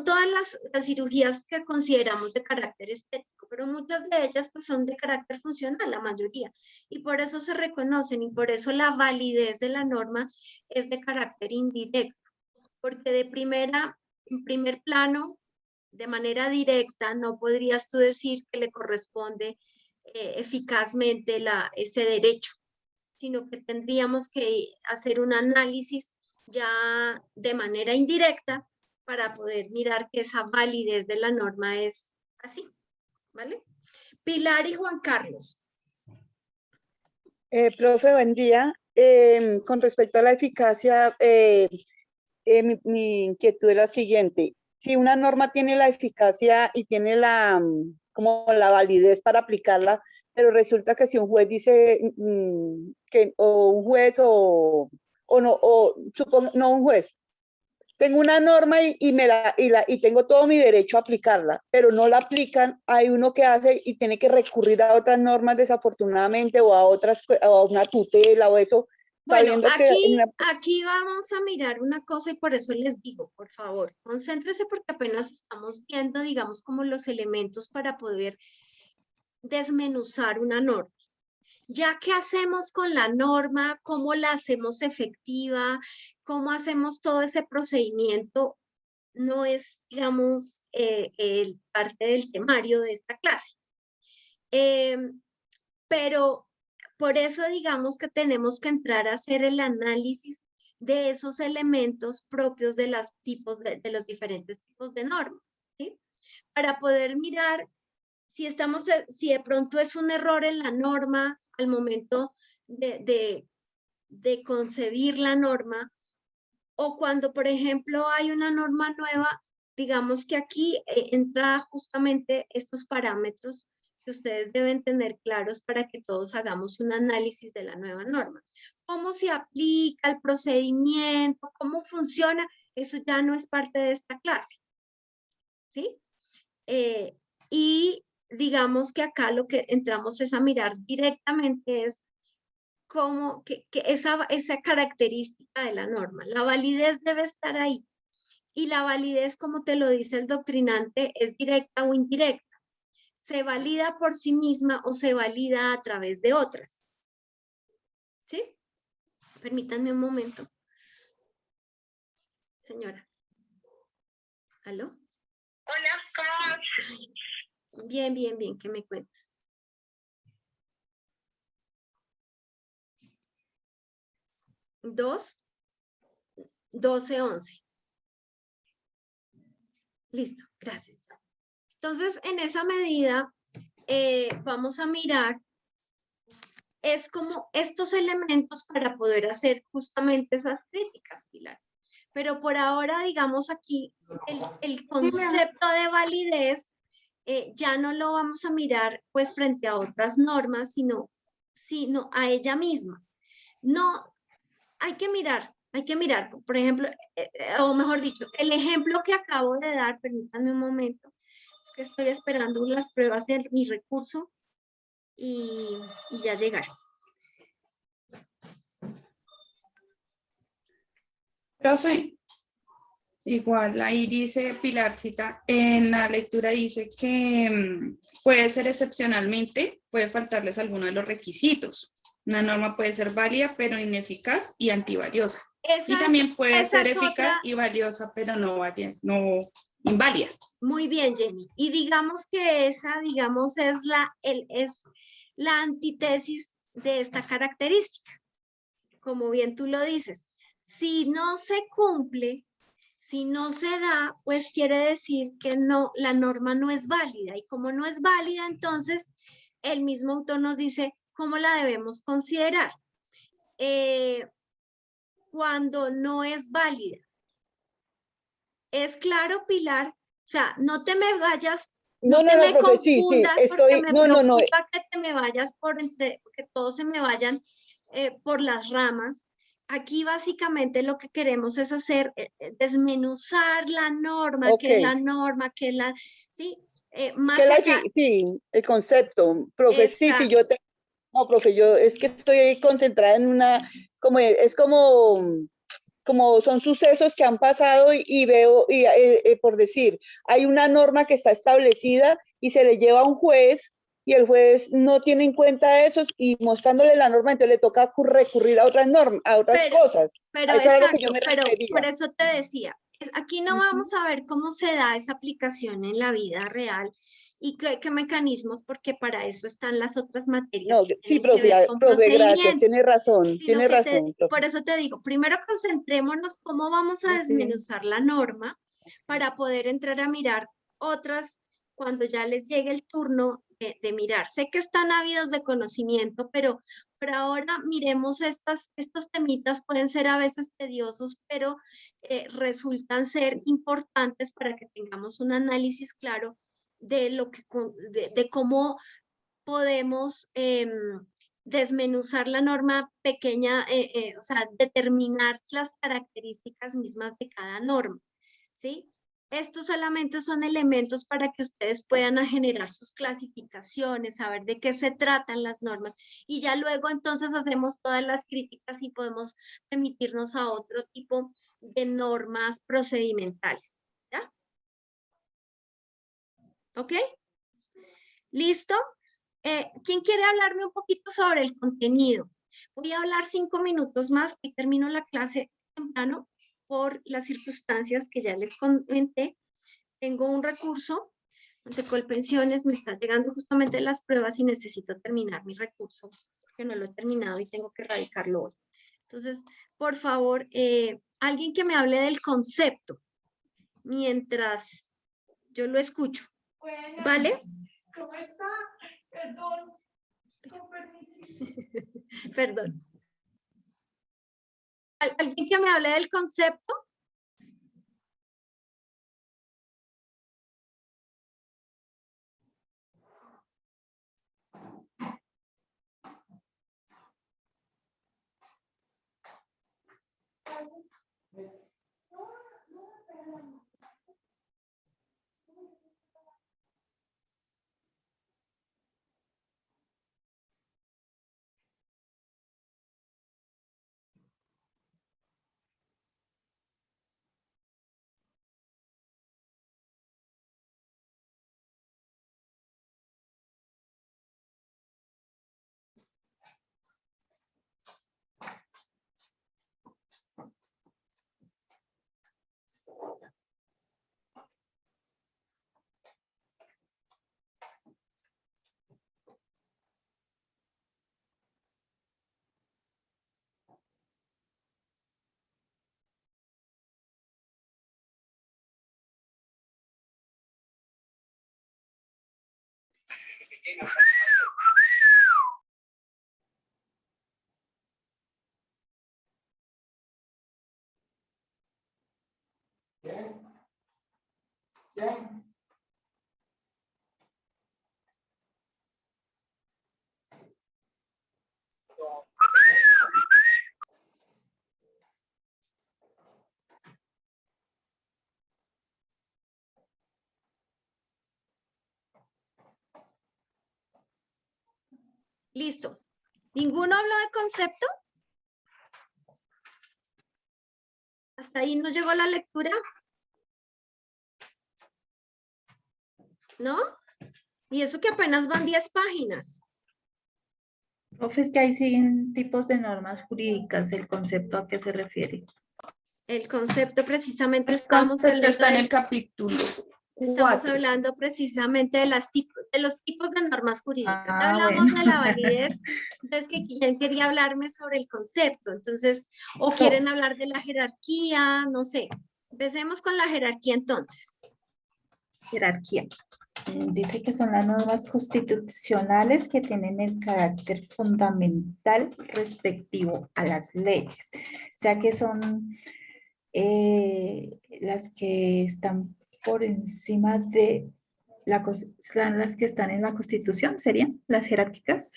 todas las cirugías que consideramos de carácter estético, pero muchas de ellas pues, son de carácter funcional, la mayoría, y por eso se reconocen y por eso la validez de la norma es de carácter indirecto, porque en primer plano, de manera directa, no podrías tú decir que le corresponde eficazmente ese derecho, sino que tendríamos que hacer un análisis ya de manera indirecta para poder mirar que esa validez de la norma es así, ¿vale? Pilar y Juan Carlos. Profe, buen día. Con respecto a la eficacia, mi inquietud es la siguiente. Si una norma tiene la eficacia y tiene como la validez para aplicarla, pero resulta que si un juez dice que, o un juez no un juez, tengo una norma y tengo todo mi derecho a aplicarla, pero no la aplican, hay uno que hace y tiene que recurrir a otras normas desafortunadamente o a otras, o a una tutela o eso. Bueno, aquí vamos a mirar una cosa y por eso les digo, por favor, concéntrese porque apenas estamos viendo, digamos, como los elementos para poder desmenuzar una norma. Ya qué hacemos con la norma, cómo la hacemos efectiva, cómo hacemos todo ese procedimiento, no es, digamos, parte del temario de esta clase. Pero por eso digamos que tenemos que entrar a hacer el análisis de esos elementos propios de los diferentes tipos de normas, ¿sí? Para poder mirar si de pronto es un error en la norma al momento de concebir la norma, o cuando, por ejemplo, hay una norma nueva, digamos que aquí entra justamente estos parámetros que ustedes deben tener claros para que todos hagamos un análisis de la nueva norma. ¿Cómo se aplica el procedimiento? ¿Cómo funciona? Eso ya no es parte de esta clase, ¿sí? Y digamos que acá lo que entramos es a mirar directamente es cómo, esa característica de la norma. La validez debe estar ahí. Y la validez, como te lo dice el doctrinante, es directa o indirecta. ¿Se valida por sí misma o se valida a través de otras? ¿Sí? Permítanme un momento. Señora. ¿Aló? Hola, ¿cómo vas? Bien, bien, bien. ¿Qué me cuentas? Dos, 12, 11. Listo, gracias. Entonces, en esa medida, vamos a mirar, es como estos elementos para poder hacer justamente esas críticas, Pilar. Pero por ahora, digamos aquí, el concepto de validez ya no lo vamos a mirar pues frente a otras normas, sino a ella misma. No, hay que mirar, por ejemplo, o mejor dicho, el ejemplo que acabo de dar, permítanme un momento, es que estoy esperando las pruebas de mi recurso y ya llegaron. Profe, igual ahí dice Pilarcita, en la lectura dice que puede ser excepcionalmente, puede faltarles alguno de los requisitos. Una norma puede ser válida, pero ineficaz y antivaliosa. Y también puede ser eficaz y valiosa, pero no inválida. Muy bien, Jenny. Y digamos que esa, digamos, es la antítesis de esta característica. Como bien tú lo dices, si no se cumple, si no se da, pues quiere decir que no, la norma no es válida. Y como no es válida, entonces el mismo autor nos dice cómo la debemos considerar. Cuando no es válida. ¿Es claro, Pilar? O sea, no te me vayas, no te me confundas porque me preocupa que te me vayas que todos se me vayan por las ramas. Aquí básicamente lo que queremos es hacer, desmenuzar la norma, qué es la norma, qué es la, ¿sí? Más allá. Sí, el concepto, profe, sí, no, profe, yo es que estoy concentrada en una, como son sucesos que han pasado y veo, por decir, hay una norma que está establecida y se le lleva a un juez y el juez no tiene en cuenta eso y mostrándole la norma, entonces le toca recurrir a otras normas, a otras cosas. Pero exacto, pero por eso te decía, aquí no vamos a ver cómo se da esa aplicación en la vida real y qué mecanismos, porque para eso están las otras materias. No, sí, profe, gracias, tiene razón, por eso te digo, primero concentrémonos cómo vamos a desmenuzar la norma para poder entrar a mirar otras cuando ya les llegue el turno de mirar. Sé que están ávidos de conocimiento, pero por ahora miremos estos temitas, pueden ser a veces tediosos, pero resultan ser importantes para que tengamos un análisis claro de, de cómo podemos desmenuzar la norma pequeña, o sea, determinar las características mismas de cada norma, ¿sí? Estos solamente son elementos para que ustedes puedan generar sus clasificaciones, saber de qué se tratan las normas, y ya luego entonces hacemos todas las críticas y podemos remitirnos a otro tipo de normas procedimentales, ¿ya? ¿Ok? ¿Listo? ¿Quién quiere hablarme un poquito sobre el contenido? Voy a hablar 5 minutos más y termino la clase temprano por las circunstancias que ya les comenté. Tengo un recurso ante Colpensiones, me están llegando justamente las pruebas y necesito terminar mi recurso porque no lo he terminado y tengo que radicarlo hoy. Entonces, por favor, alguien que me hable del concepto mientras yo lo escucho. ¿Vale? ¿Cómo está? Perdón. Con permiso. Perdón. ¿Alguien que me hable del concepto? Listo. ¿Ninguno habló de concepto? ¿Hasta ahí no llegó la lectura? ¿No? Y eso que apenas van 10 páginas. Profe, es que ahí siguen tipos de normas jurídicas, ¿el concepto a qué se refiere? El concepto precisamente El concepto está en el capítulo 4. Estamos hablando precisamente de los tipos de normas jurídicas. Ya hablamos bueno. de la validez, entonces que quien quería hablarme sobre el concepto, entonces, o quieren hablar de la jerarquía, no sé. Empecemos con la jerarquía entonces. Jerarquía. Dice que son las normas constitucionales que tienen el carácter fundamental respectivo a las leyes. O sea que son las que están por encima de las que están en la Constitución, ¿serían las jerárquicas?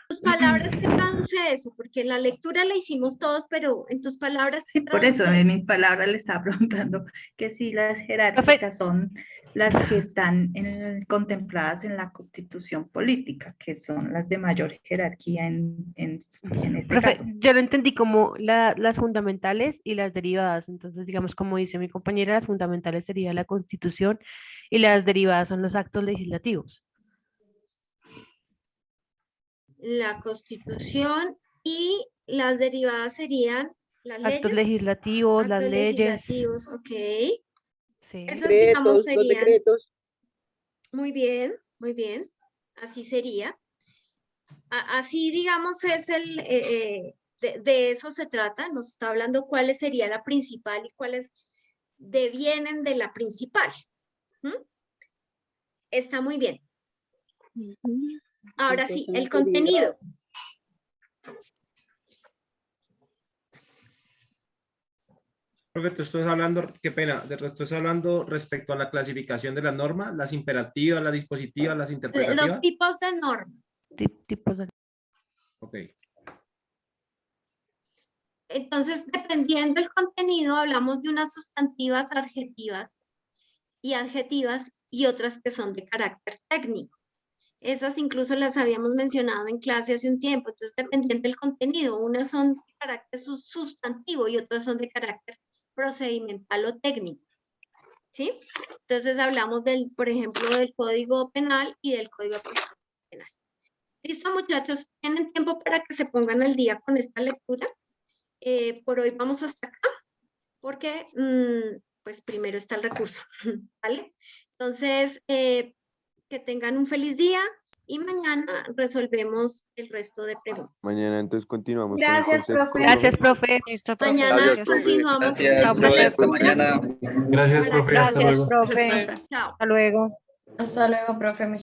Tus palabras, ¿qué traduce eso? Porque la lectura la hicimos todos, pero en tus palabras, ¿qué Sí, por eso traduce en eso? mis palabras le estaba preguntando que si las jerárquicas son las que están contempladas en la Constitución política, que son las de mayor jerarquía en este Profe, caso. yo lo entendí como las fundamentales y las derivadas. Entonces, digamos, como dice mi compañera, las fundamentales sería la Constitución y las derivadas son los actos legislativos. La Constitución y las derivadas serían las Actos leyes. legislativos, las Actos leyes. legislativos, ok. Sí. Esas, digamos, Los serían. decretos. Muy bien, muy bien. Así sería. Así, digamos, es de eso se trata, nos está hablando cuál sería la principal y cuáles devienen de la principal. ¿Mm? Está muy bien. Ahora sí, el contenido. Profe, tú estás hablando, qué pena, tú estás hablando respecto a la clasificación de las normas, las imperativas, las dispositivas, las interpretativas. Los tipos de normas. Tipos de... Ok. Entonces, dependiendo del contenido, hablamos de unas sustantivas adjetivas y otras que son de carácter técnico. Esas incluso las habíamos mencionado en clase hace un tiempo. Entonces, dependiendo del contenido, unas son de carácter sustantivo y otras son de carácter procedimental o técnico. ¿Sí? Entonces, hablamos del, por ejemplo, del Código Penal y del Código Procesal Penal. ¿Listo, muchachos? ¿Tienen tiempo para que se pongan al día con esta lectura? Por hoy vamos hasta acá, porque pues primero está el recurso, ¿vale? Entonces, que tengan un feliz día y mañana resolvemos el resto de preguntas. Mañana entonces continuamos Gracias, con el concepto. profe. Gracias, profe. Listo, profe. Mañana Gracias. continuamos. Gracias, con la profe. Hasta lectura. mañana. Gracias, profe. Hasta Gracias, luego. profe. Chao. Hasta luego. Hasta luego, profe.